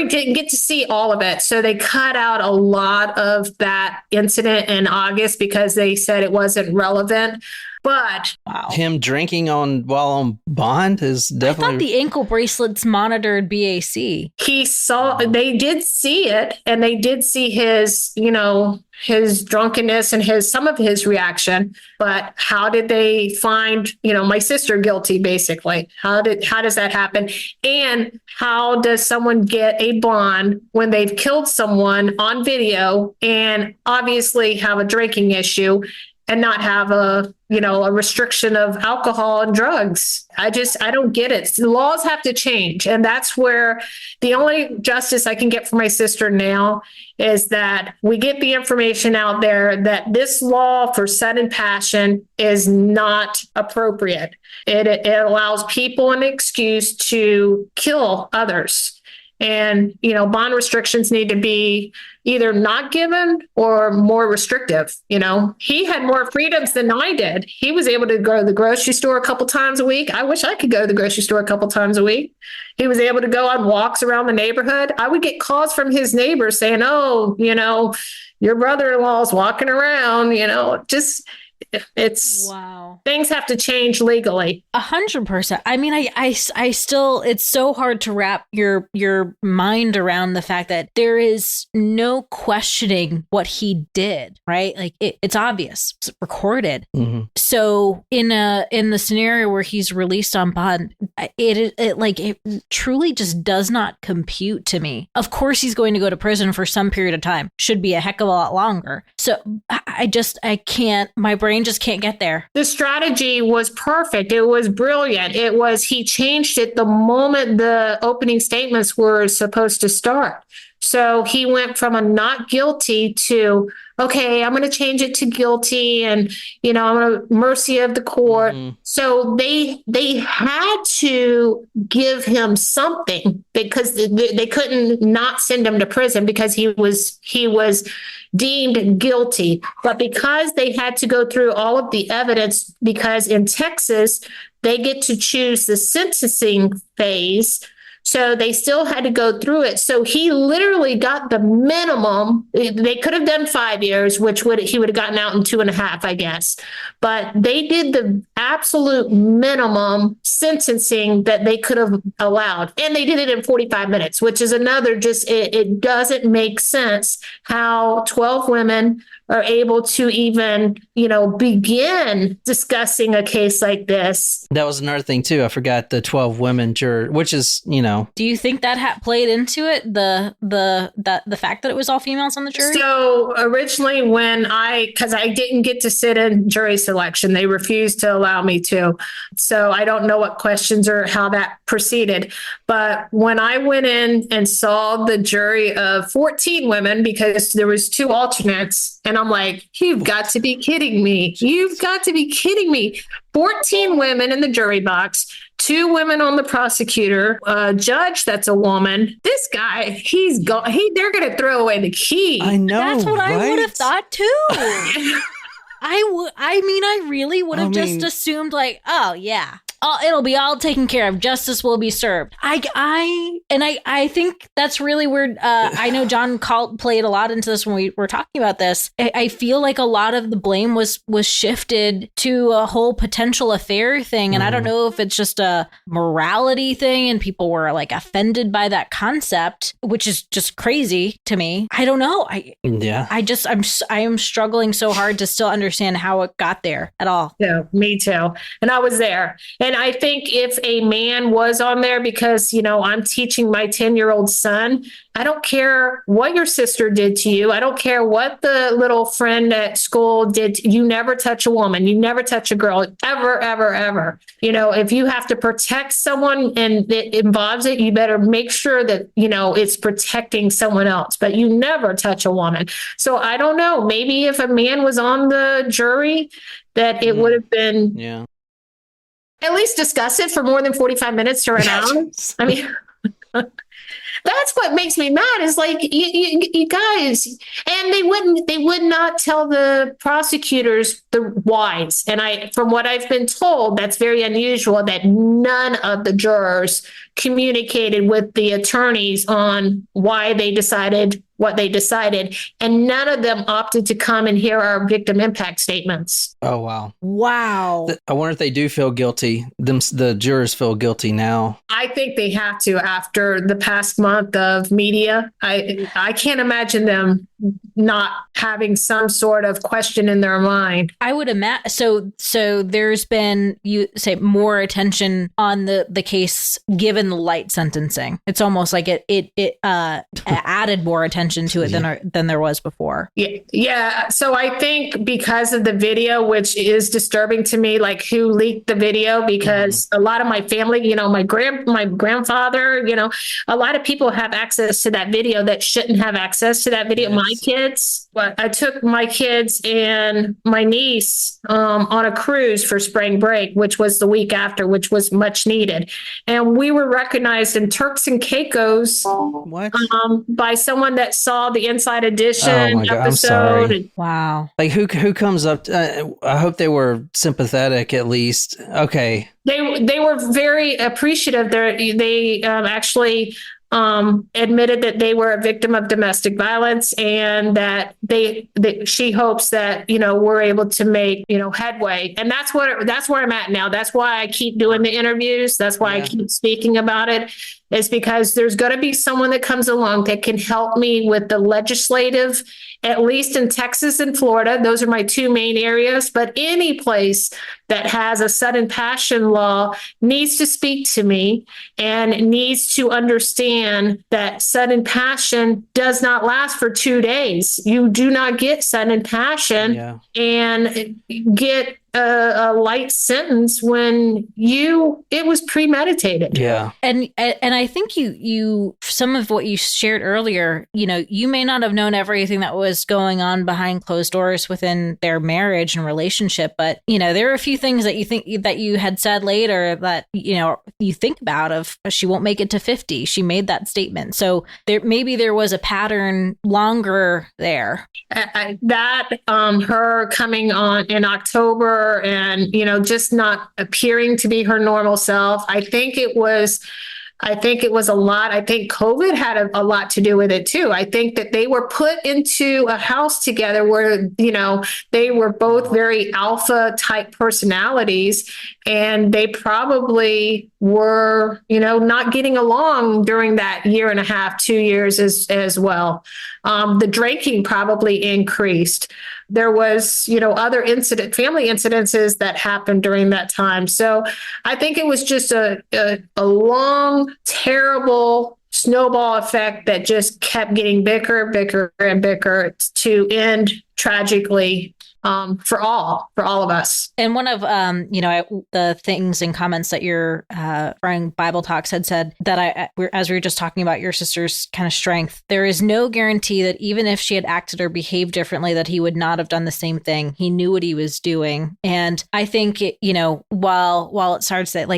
didn't get to see all of it. So they cut out a lot of that incident in August because they said it wasn't relevant. But wow. Him drinking while on bond is definitely. I thought the ankle bracelets monitored BAC. They did see it, and they did see his drunkenness and some of his reaction. But how did they find, my sister guilty, basically? How does that happen? And how does someone get a bond when they've killed someone on video and obviously have a drinking issue and not have a restriction of alcohol and drugs? I don't get it. The laws have to change. And that's where the only justice I can get for my sister now is that we get the information out there that this law for sudden passion is not appropriate. It allows people an excuse to kill others. And, bond restrictions need to be either not given or more restrictive. He had more freedoms than I did. He was able to go to the grocery store a couple times a week. I wish I could go to the grocery store a couple times a week. He was able to go on walks around the neighborhood. I would get calls from his neighbors saying, oh, your brother-in-law is walking around, just it's wow. Things have to change legally. 100%. I mean, I still, it's so hard to wrap your mind around the fact that there is no questioning what he did, right? Like it's obvious, it's recorded. Mm-hmm. So in the scenario where he's released on bond, it truly just does not compute to me. Of course, he's going to go to prison for some period of time. Should be a heck of a lot longer. So I can't. My brain just can't get there. The strategy was perfect. It was brilliant. He changed it the moment the opening statements were supposed to start. So he went from a not guilty to, okay, I'm going to change it to guilty, and I'm going to mercy of the court. Mm-hmm. So they had to give him something because they couldn't not send him to prison because he was deemed guilty. But because they had to go through all of the evidence, because in Texas they get to choose the sentencing phase. So they still had to go through it. So he literally got the minimum. They could have done 5 years, he would have gotten out in 2.5, I guess. But they did the absolute minimum sentencing that they could have allowed. And they did it in 45 minutes, which is another it doesn't make sense how 12 women are able to even, begin discussing a case like this. That was another thing too. I forgot the 12 women juror, which is, Do you think that played into it? The fact that it was all females on the jury? So originally because I didn't get to sit in jury selection, they refused to allow me to. So I don't know what questions or how that proceeded. But when I went in and saw the jury of 14 women, because there was 2 alternates, and I'm like, you've got to be kidding me. You've got to be kidding me. 14 women in the jury box, 2 women on the prosecutor, a judge that's a woman. This guy, he's gone. They're going to throw away the key. I know. That's what right? I would have thought too. I really would have just assumed like, oh yeah, it'll be all taken care of. Justice will be served. I think that's really weird. I know John played a lot into this when we were talking about this. I feel like a lot of the blame was shifted to a whole potential affair thing. And I don't know if it's just a morality thing and people were like offended by that concept, which is just crazy to me. I don't know. I am struggling so hard to still understand how it got there at all. Yeah, me too. And I was there. And I think if a man was on there, because, I'm teaching my 10-year-old son, I don't care what your sister did to you. I don't care what the little friend at school did. You never touch a woman. You never touch a girl, ever, ever, ever. If you have to protect someone and it involves it, you better make sure that, it's protecting someone else, but you never touch a woman. So I don't know, maybe if a man was on the jury, that it would have been, at least discuss it for more than 45 minutes or an hour. I mean, that's what makes me mad is like, you guys, and they would not tell the prosecutors the whys. And from what I've been told, that's very unusual that none of the jurors communicated with the attorneys on why they decided what they decided. And none of them opted to come and hear our victim impact statements. Oh, wow. Wow. I wonder if they do feel guilty. The jurors feel guilty now. I think they have to after the past month of media. I can't imagine them not having some sort of question in their mind. I would imagine. So there's been, you say, more attention on the case given the light sentencing. It's almost like it added more attention to it than there was before. Yeah. So I think because of the video, which is disturbing to me, like who leaked the video, because a lot of my family, my grandfather, a lot of people people have access to that video that shouldn't have access to that video. Yes. My kids, but I took my kids and my niece on a cruise for spring break, which was the week after, which was much needed. And we were recognized in Turks and Caicos What? by someone that saw the Inside Edition Oh my God, I'm episode. sorry. Wow. Like who comes up? I hope they were sympathetic at least. Okay. They were very appreciative. They actually admitted that they were a victim of domestic violence, and that she hopes that we're able to make headway. And that's where I'm at now. That's why I keep doing the interviews. That's why I keep speaking about it. Is because there's going to be someone that comes along that can help me with the legislative, at least in Texas and Florida. Those are my two main areas. But any place that has a sudden passion law needs to speak to me and needs to understand that sudden passion does not last for 2 days. You do not get sudden passion and get a light sentence when it was premeditated. Yeah. And I think you some of what you shared earlier, you may not have known everything that was going on behind closed doors within their marriage and relationship, but there are a few things that you think that you had said later that you think about of she won't make it to 50. She made that statement. So there was a pattern longer there. Her coming on in October and just not appearing to be her normal self. I think it was a lot. I think COVID had a lot to do with it too. I think that they were put into a house together where, they were both very alpha type personalities, and they probably were, not getting along during that 1.5 2 years as well. The drinking probably increased. There was, other family incidences that happened during that time. So I think it was just a long, terrible snowball effect that just kept getting bigger and bigger to end tragically for all of us. And one of the things and comments that your friend Bible Talks had said that as we were just talking about your sister's kind of strength, there is no guarantee that even if she had acted or behaved differently, that he would not have done the same thing. He knew what he was doing. And I think while it starts that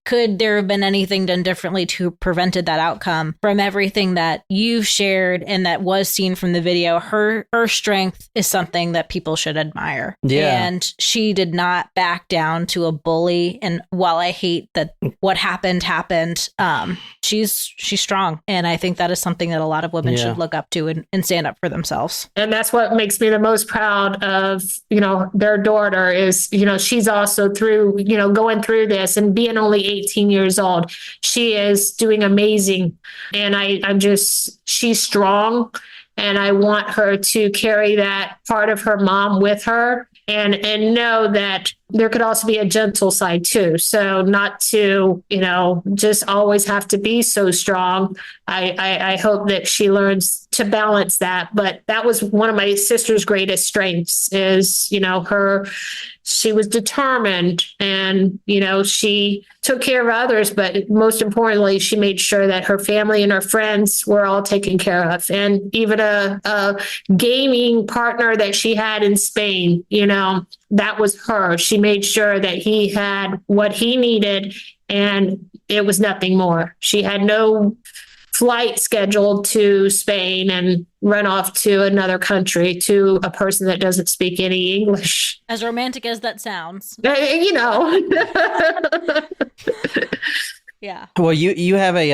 could there have been anything done differently to prevented that outcome? From everything that you've shared and that was seen from the video, her strength is something that people should admire. Yeah. And she did not back down to a bully. And while I hate that what happened, she's strong. And I think that is something that a lot of women should look up to and stand up for themselves. And that's what makes me the most proud of, their daughter is, she's also through, going through this and being only 18 years old. She is doing amazing. And she's strong. And I want her to carry that part of her mom with her and know that there could also be a gentle side too. So not to, just always have to be so strong. I hope that she learns to balance that. But that was one of my sister's greatest strengths is, she was determined and, she took care of others, but most importantly, she made sure that her family and her friends were all taken care of. And even a gaming partner that she had in Spain, that was her. She made sure that he had what he needed and it was nothing more. She had no flight scheduled to Spain and run off to another country to a person that doesn't speak any English. As romantic as that sounds. Yeah. Well, you have a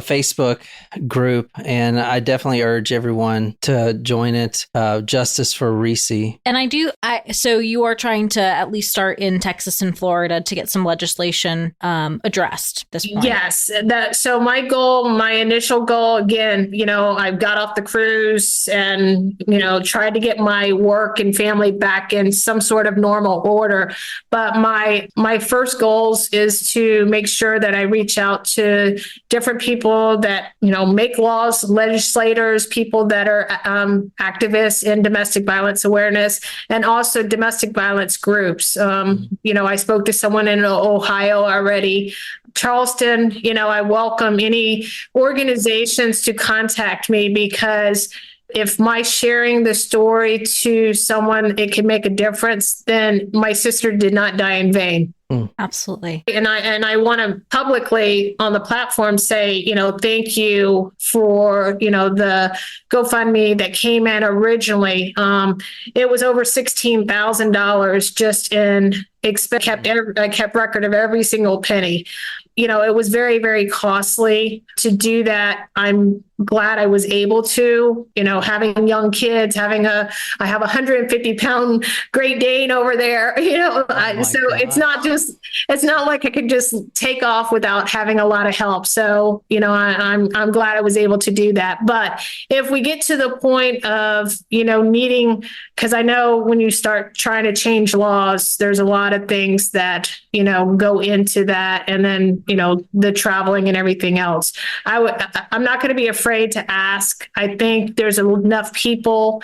Facebook group, and I definitely urge everyone to join it. Justice for Reese. And I do. So you are trying to at least start in Texas and Florida to get some legislation addressed at this point. Yes. So my initial goal, again, I got off the cruise and tried to get my work and family back in some sort of normal order. But my first goals is to make sure that I reach out to different people that, make laws, legislators, people that are activists in domestic violence awareness, and also domestic violence groups. I spoke to someone in Ohio already Charleston, I welcome any organizations to contact me, because if my sharing the story to someone, it can make a difference, then my sister did not die in vain. Absolutely. And I want to publicly on the platform say, thank you for, the GoFundMe that came in originally. It was over $16,000 just in expense. I kept record of every single penny. It was very, very costly to do that. I'm glad I was able to, having young kids, I have a 150-pound Great Dane over there, so God. it's not like I could just take off without having a lot of help. So, I'm glad I was able to do that. But if we get to the point of, needing, because I know when you start trying to change laws, there's a lot of things that, go into that. And then, the traveling and everything else. I'm not going to be afraid to ask. I think there's enough people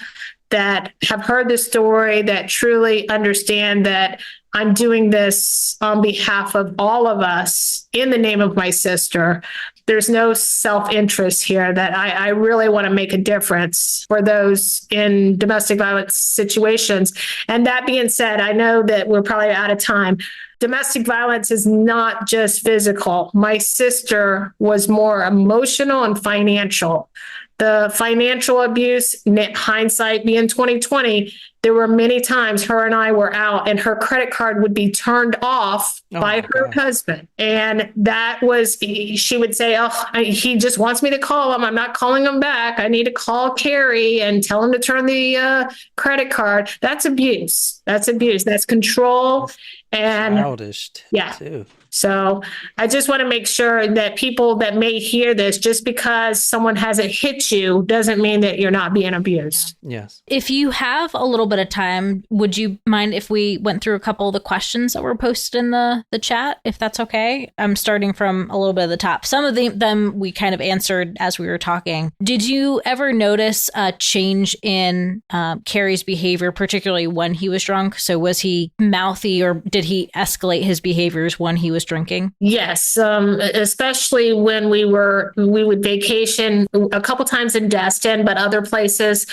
that have heard the story that truly understand that I'm doing this on behalf of all of us in the name of my sister. There's no self-interest here, that I really want to make a difference for those in domestic violence situations. And that being said, I know that we're probably out of time. Domestic violence is not just physical. My sister was more emotional and financial. The financial abuse, hindsight being 2020, there were many times her and I were out and her credit card would be turned off by her husband. And that was, she would say, he just wants me to call him. I'm not calling him back. I need to call Carrie and tell him to turn the credit card. That's abuse. That's abuse. That's control. And childish too. So I just want to make sure that people that may hear this, just because someone hasn't hit you doesn't mean that you're not being abused. Yes. If you have a little bit of time, would you mind if we went through a couple of the questions that were posted in the chat, if that's okay? I'm starting from a little bit at the top. Some of them we kind of answered as we were talking. Did you ever notice a change in Carrie's behavior, particularly when he was drunk? So was he mouthy, or did he escalate his behaviors when he was drinking? Yes, especially when we would vacation a couple times in Destin, but other places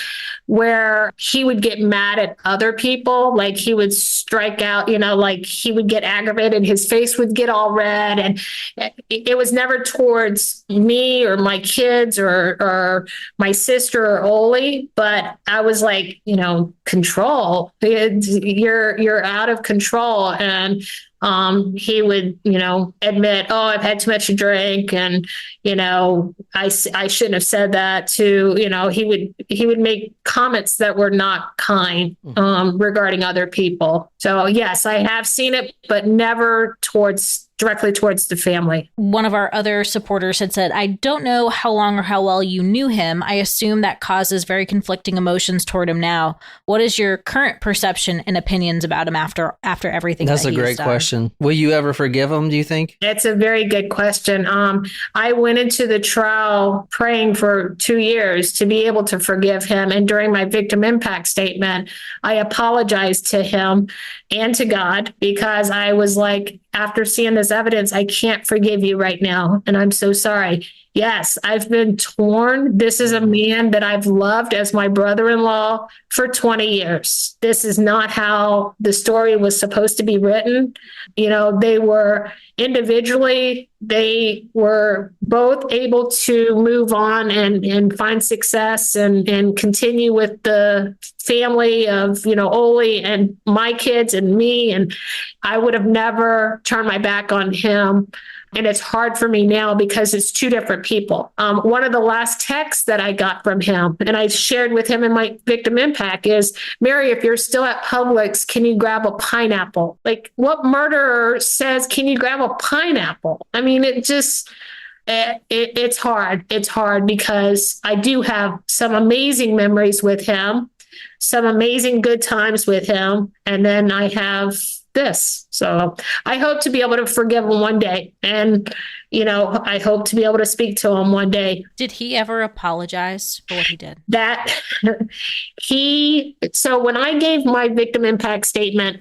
where he would get mad at other people, like he would strike out, like he would get aggravated, his face would get all red, and it was never towards me or my kids or my sister or Oli, but I was like, control. You're out of control. And he would, admit, I've had too much to drink. And, I shouldn't have said that to, he would make comments that were not kind, regarding other people. So yes, I have seen it, but never directly towards the family. One of our other supporters had said, I don't know how long or how well you knew him. I assume that causes very conflicting emotions toward him now. What is your current perception and opinions about him after everything? That's a great question. Will you ever forgive him, do you think? It's a very good question. I went into the trial praying for 2 years to be able to forgive him. And during my victim impact statement, I apologized to him and to God, because I was like, after seeing this evidence, I can't forgive you right now. And I'm so sorry. Yes, I've been torn. This is a man that I've loved as my brother-in-law for 20 years. This is not how the story was supposed to be written. They were individually, they were both able to move on and find success and continue with the family of, Oli and my kids and me. And I would have never turned my back on him. And it's hard for me now because it's two different people. One of the last texts that I got from him, and I shared with him in my victim impact, is, Mary, if you're still at Publix, can you grab a pineapple? Like, what murderer says, can you grab a pineapple? I mean, it's hard. It's hard because I do have some amazing memories with him, some amazing good times with him. And then I have this. So I hope to be able to forgive him one day. And, I hope to be able to speak to him one day. Did he ever apologize for what he did? So when I gave my victim impact statement,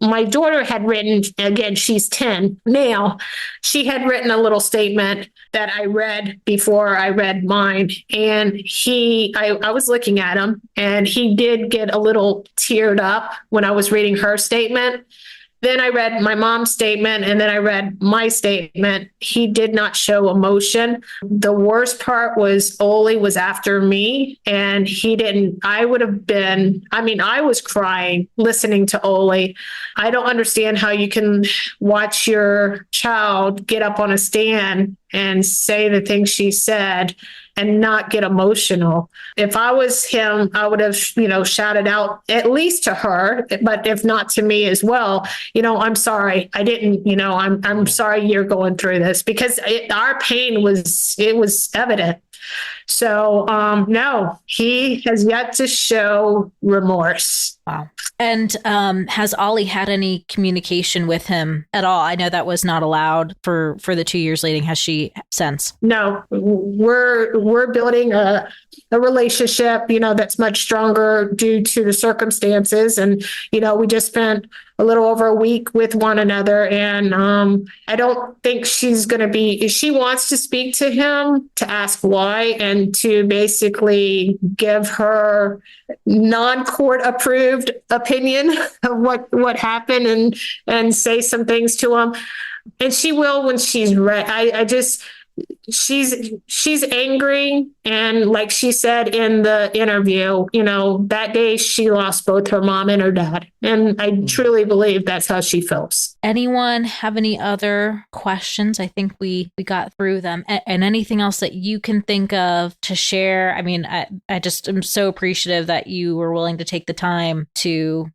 my daughter had written, again, she's 10 now, she had written a little statement that I read before I read mine. And I was looking at him, and he did get a little teared up when I was reading her statement. Then I read my mom's statement, and then I read my statement. He did not show emotion. The worst part was Oli was after me, and he didn't. I was crying listening to Oli. I don't understand how you can watch your child get up on a stand and say the things she said and not get emotional. If I was him, I would have, shouted out at least to her, but if not to me as well, I'm sorry. I didn't, I'm sorry you're going through this, because our pain was evident. So, no, he has yet to show remorse. Wow. And has Ollie had any communication with him at all? I know that was not allowed for the 2 years leading. Has she since? No, we're building a relationship, that's much stronger due to the circumstances. And, we just spent a little over a week with one another. And I don't think she wants to speak to him to ask why and to basically give her non-court approved opinion of what happened and say some things to him. And she will when she's ready. She's angry. And like she said in the interview, that day she lost both her mom and her dad. And I truly believe that's how she feels. Anyone have any other questions? I think we got through them. And anything else that you can think of to share? I mean, I just am so appreciative that you were willing to take the time to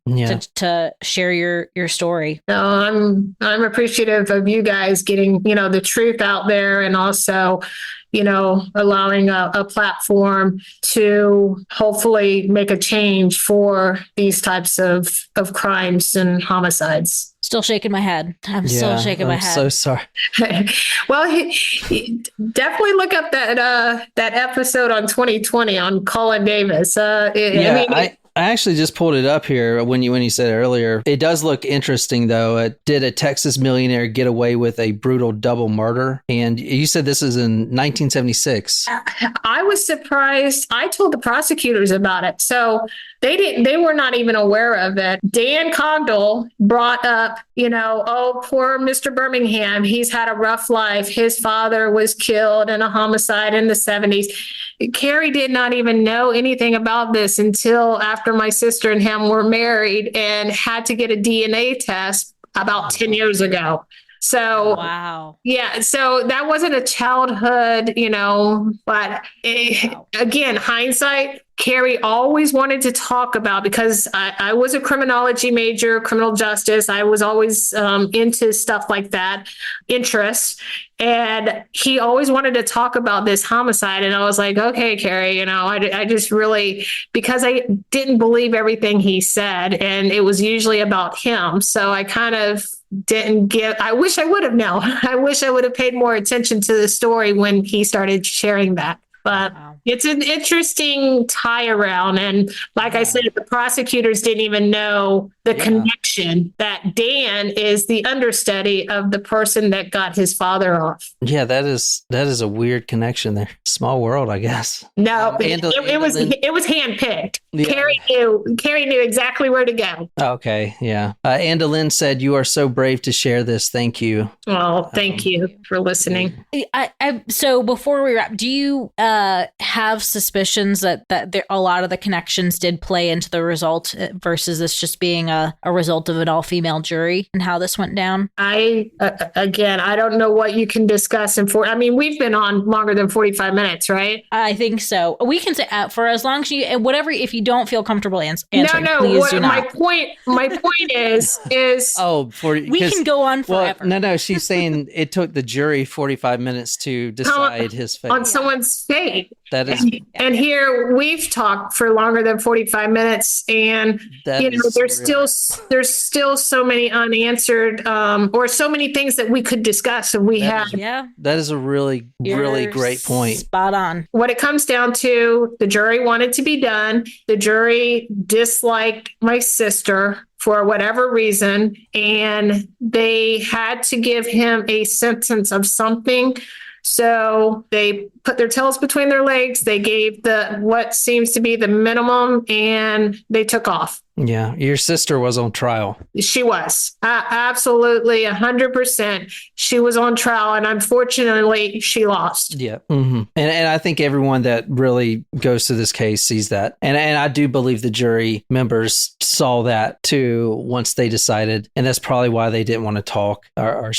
share your story. No, I'm appreciative of you guys getting, the truth out there, and also, allowing a platform to hopefully make a change for these types of crimes and homicides. Still shaking my head. I'm still shaking my head. I'm so sorry. Well, he definitely look up that episode on 2020 on Colin Davis. I actually just pulled it up here when you said it earlier. It does look interesting, though. Did a Texas millionaire get away with a brutal double murder? And you said this is in 1976. I was surprised. I told the prosecutors about it. So they were not even aware of it. Dan Cogdell brought up, poor Mr. Birmingham. He's had a rough life. His father was killed in a homicide in the 70s. Carrie did not even know anything about this until after my sister and him were married and had to get a DNA test about 10 years ago. So, wow. Yeah. So that wasn't a childhood, but again, hindsight, Carrie always wanted to talk about, because I was a criminology major, criminal justice. I was always into stuff like that, interests. And he always wanted to talk about this homicide. And I was like, okay, Carrie, I just really, because I didn't believe everything he said, and it was usually about him. So I kind of I wish I would have known. I wish I would have paid more attention to the story when he started sharing that. But It's an interesting tie around. And like I said, the prosecutors didn't even know the connection that Dan is the understudy of the person that got his father off. Yeah, that is a weird connection there. Small world, I guess. No, it was handpicked. Yeah. Carrie knew exactly where to go. Okay, yeah. Andalyn said, "You are so brave to share this. Thank you." Well, thank you for listening. So before we wrap, do you have suspicions that a lot of the connections did play into the result versus this just being a result of an all-female jury and how this went down? I don't know what you can discuss we've been on longer than 45 minutes, right? I think so. We can say for as long as if you don't feel comfortable answering, please do not. My point is we can go on forever. Well, no, she's saying it took the jury 45 minutes to decide his fate. On someone's fate. That is And here we've talked for longer than 45 minutes, and that there's still so many unanswered, or so many things that we could discuss if we had. Yeah. that is a really really You're great point. Spot on. What it comes down to, the jury wanted to be done. The jury disliked my sister for whatever reason, and they had to give him a sentence of something. So they put their tails between their legs. They gave what seems to be the minimum, and they took off. Yeah, your sister was on trial. She was absolutely 100%. She was on trial, and unfortunately, she lost. Yeah. And I think everyone that really goes to this case sees that. And I do believe the jury members saw that too once they decided. And that's probably why they didn't want to talk or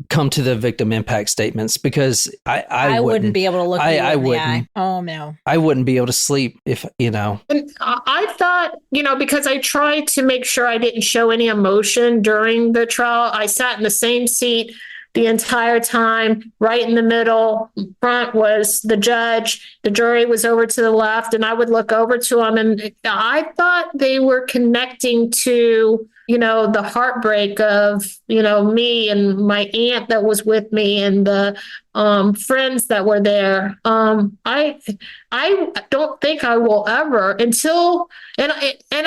come to the victim impact statements, because I wouldn't be able to look I in the wouldn't. eye. Oh, no. I wouldn't be able to sleep if, And I thought, because I tried to make sure I didn't show any emotion during the trial. I sat in the same seat the entire time. Right in the middle front was the judge. The jury was over to the left, and I would look over to them, and I thought they were connecting to, the heartbreak of, me and my aunt that was with me, and the friends that were there. I don't think I will ever and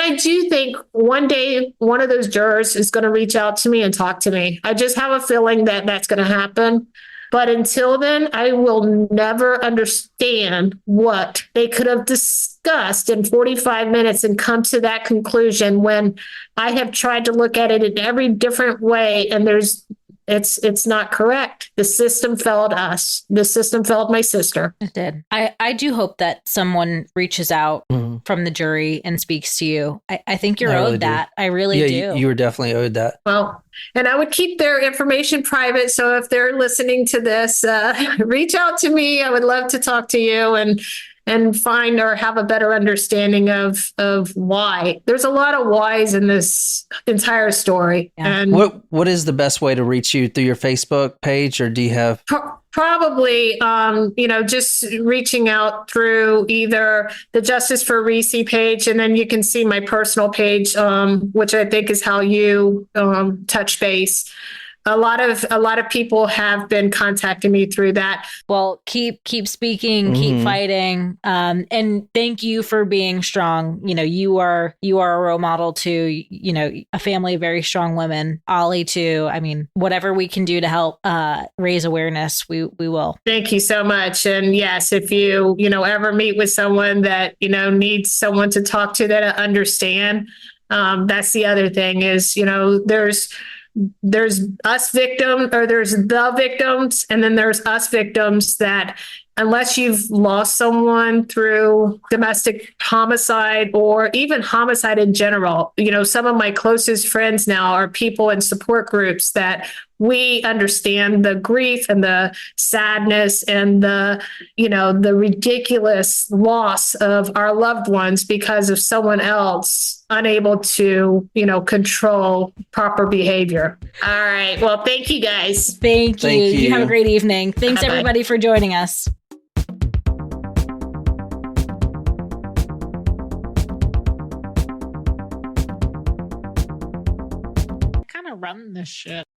I do think one day one of those jurors is going to reach out to me and talk to me. I just have a feeling that that's going to happen. But until then, I will never understand what they could have discussed in 45 minutes and come to that conclusion when I have tried to look at it in every different way, and it's not correct. The system failed us. The system failed my sister. It did. I do hope that someone reaches out from the jury and speaks to you. I think you're owed that. I really do. You were definitely owed that. Well, and I would keep their information private. So if they're listening to this, reach out to me. I would love to talk to you and find or have a better understanding of why. There's a lot of whys in this entire story. Yeah. And what is the best way to reach you? Through your Facebook page, or do you have probably just reaching out through either the Justice for Reese page, and then you can see my personal page, which I think is how you touch base. A lot of people have been contacting me through that. Well, keep speaking, keep fighting, and thank you for being strong. You are a role model to a family of very strong women. Ollie too. I mean, whatever we can do to help raise awareness, we will. Thank you so much. And yes, if you ever meet with someone that needs someone to talk to that understand, that's the other thing is there's us victim, or there's the victims, and then there's us victims that, unless you've lost someone through domestic homicide or even homicide in general, some of my closest friends now are people in support groups that we understand the grief and the sadness and the ridiculous loss of our loved ones because of someone else unable to, control proper behavior. All right. Well, thank you guys. Thank you. You have a great evening. Thanks Bye-bye. everybody for joining us. Kind of run this shit.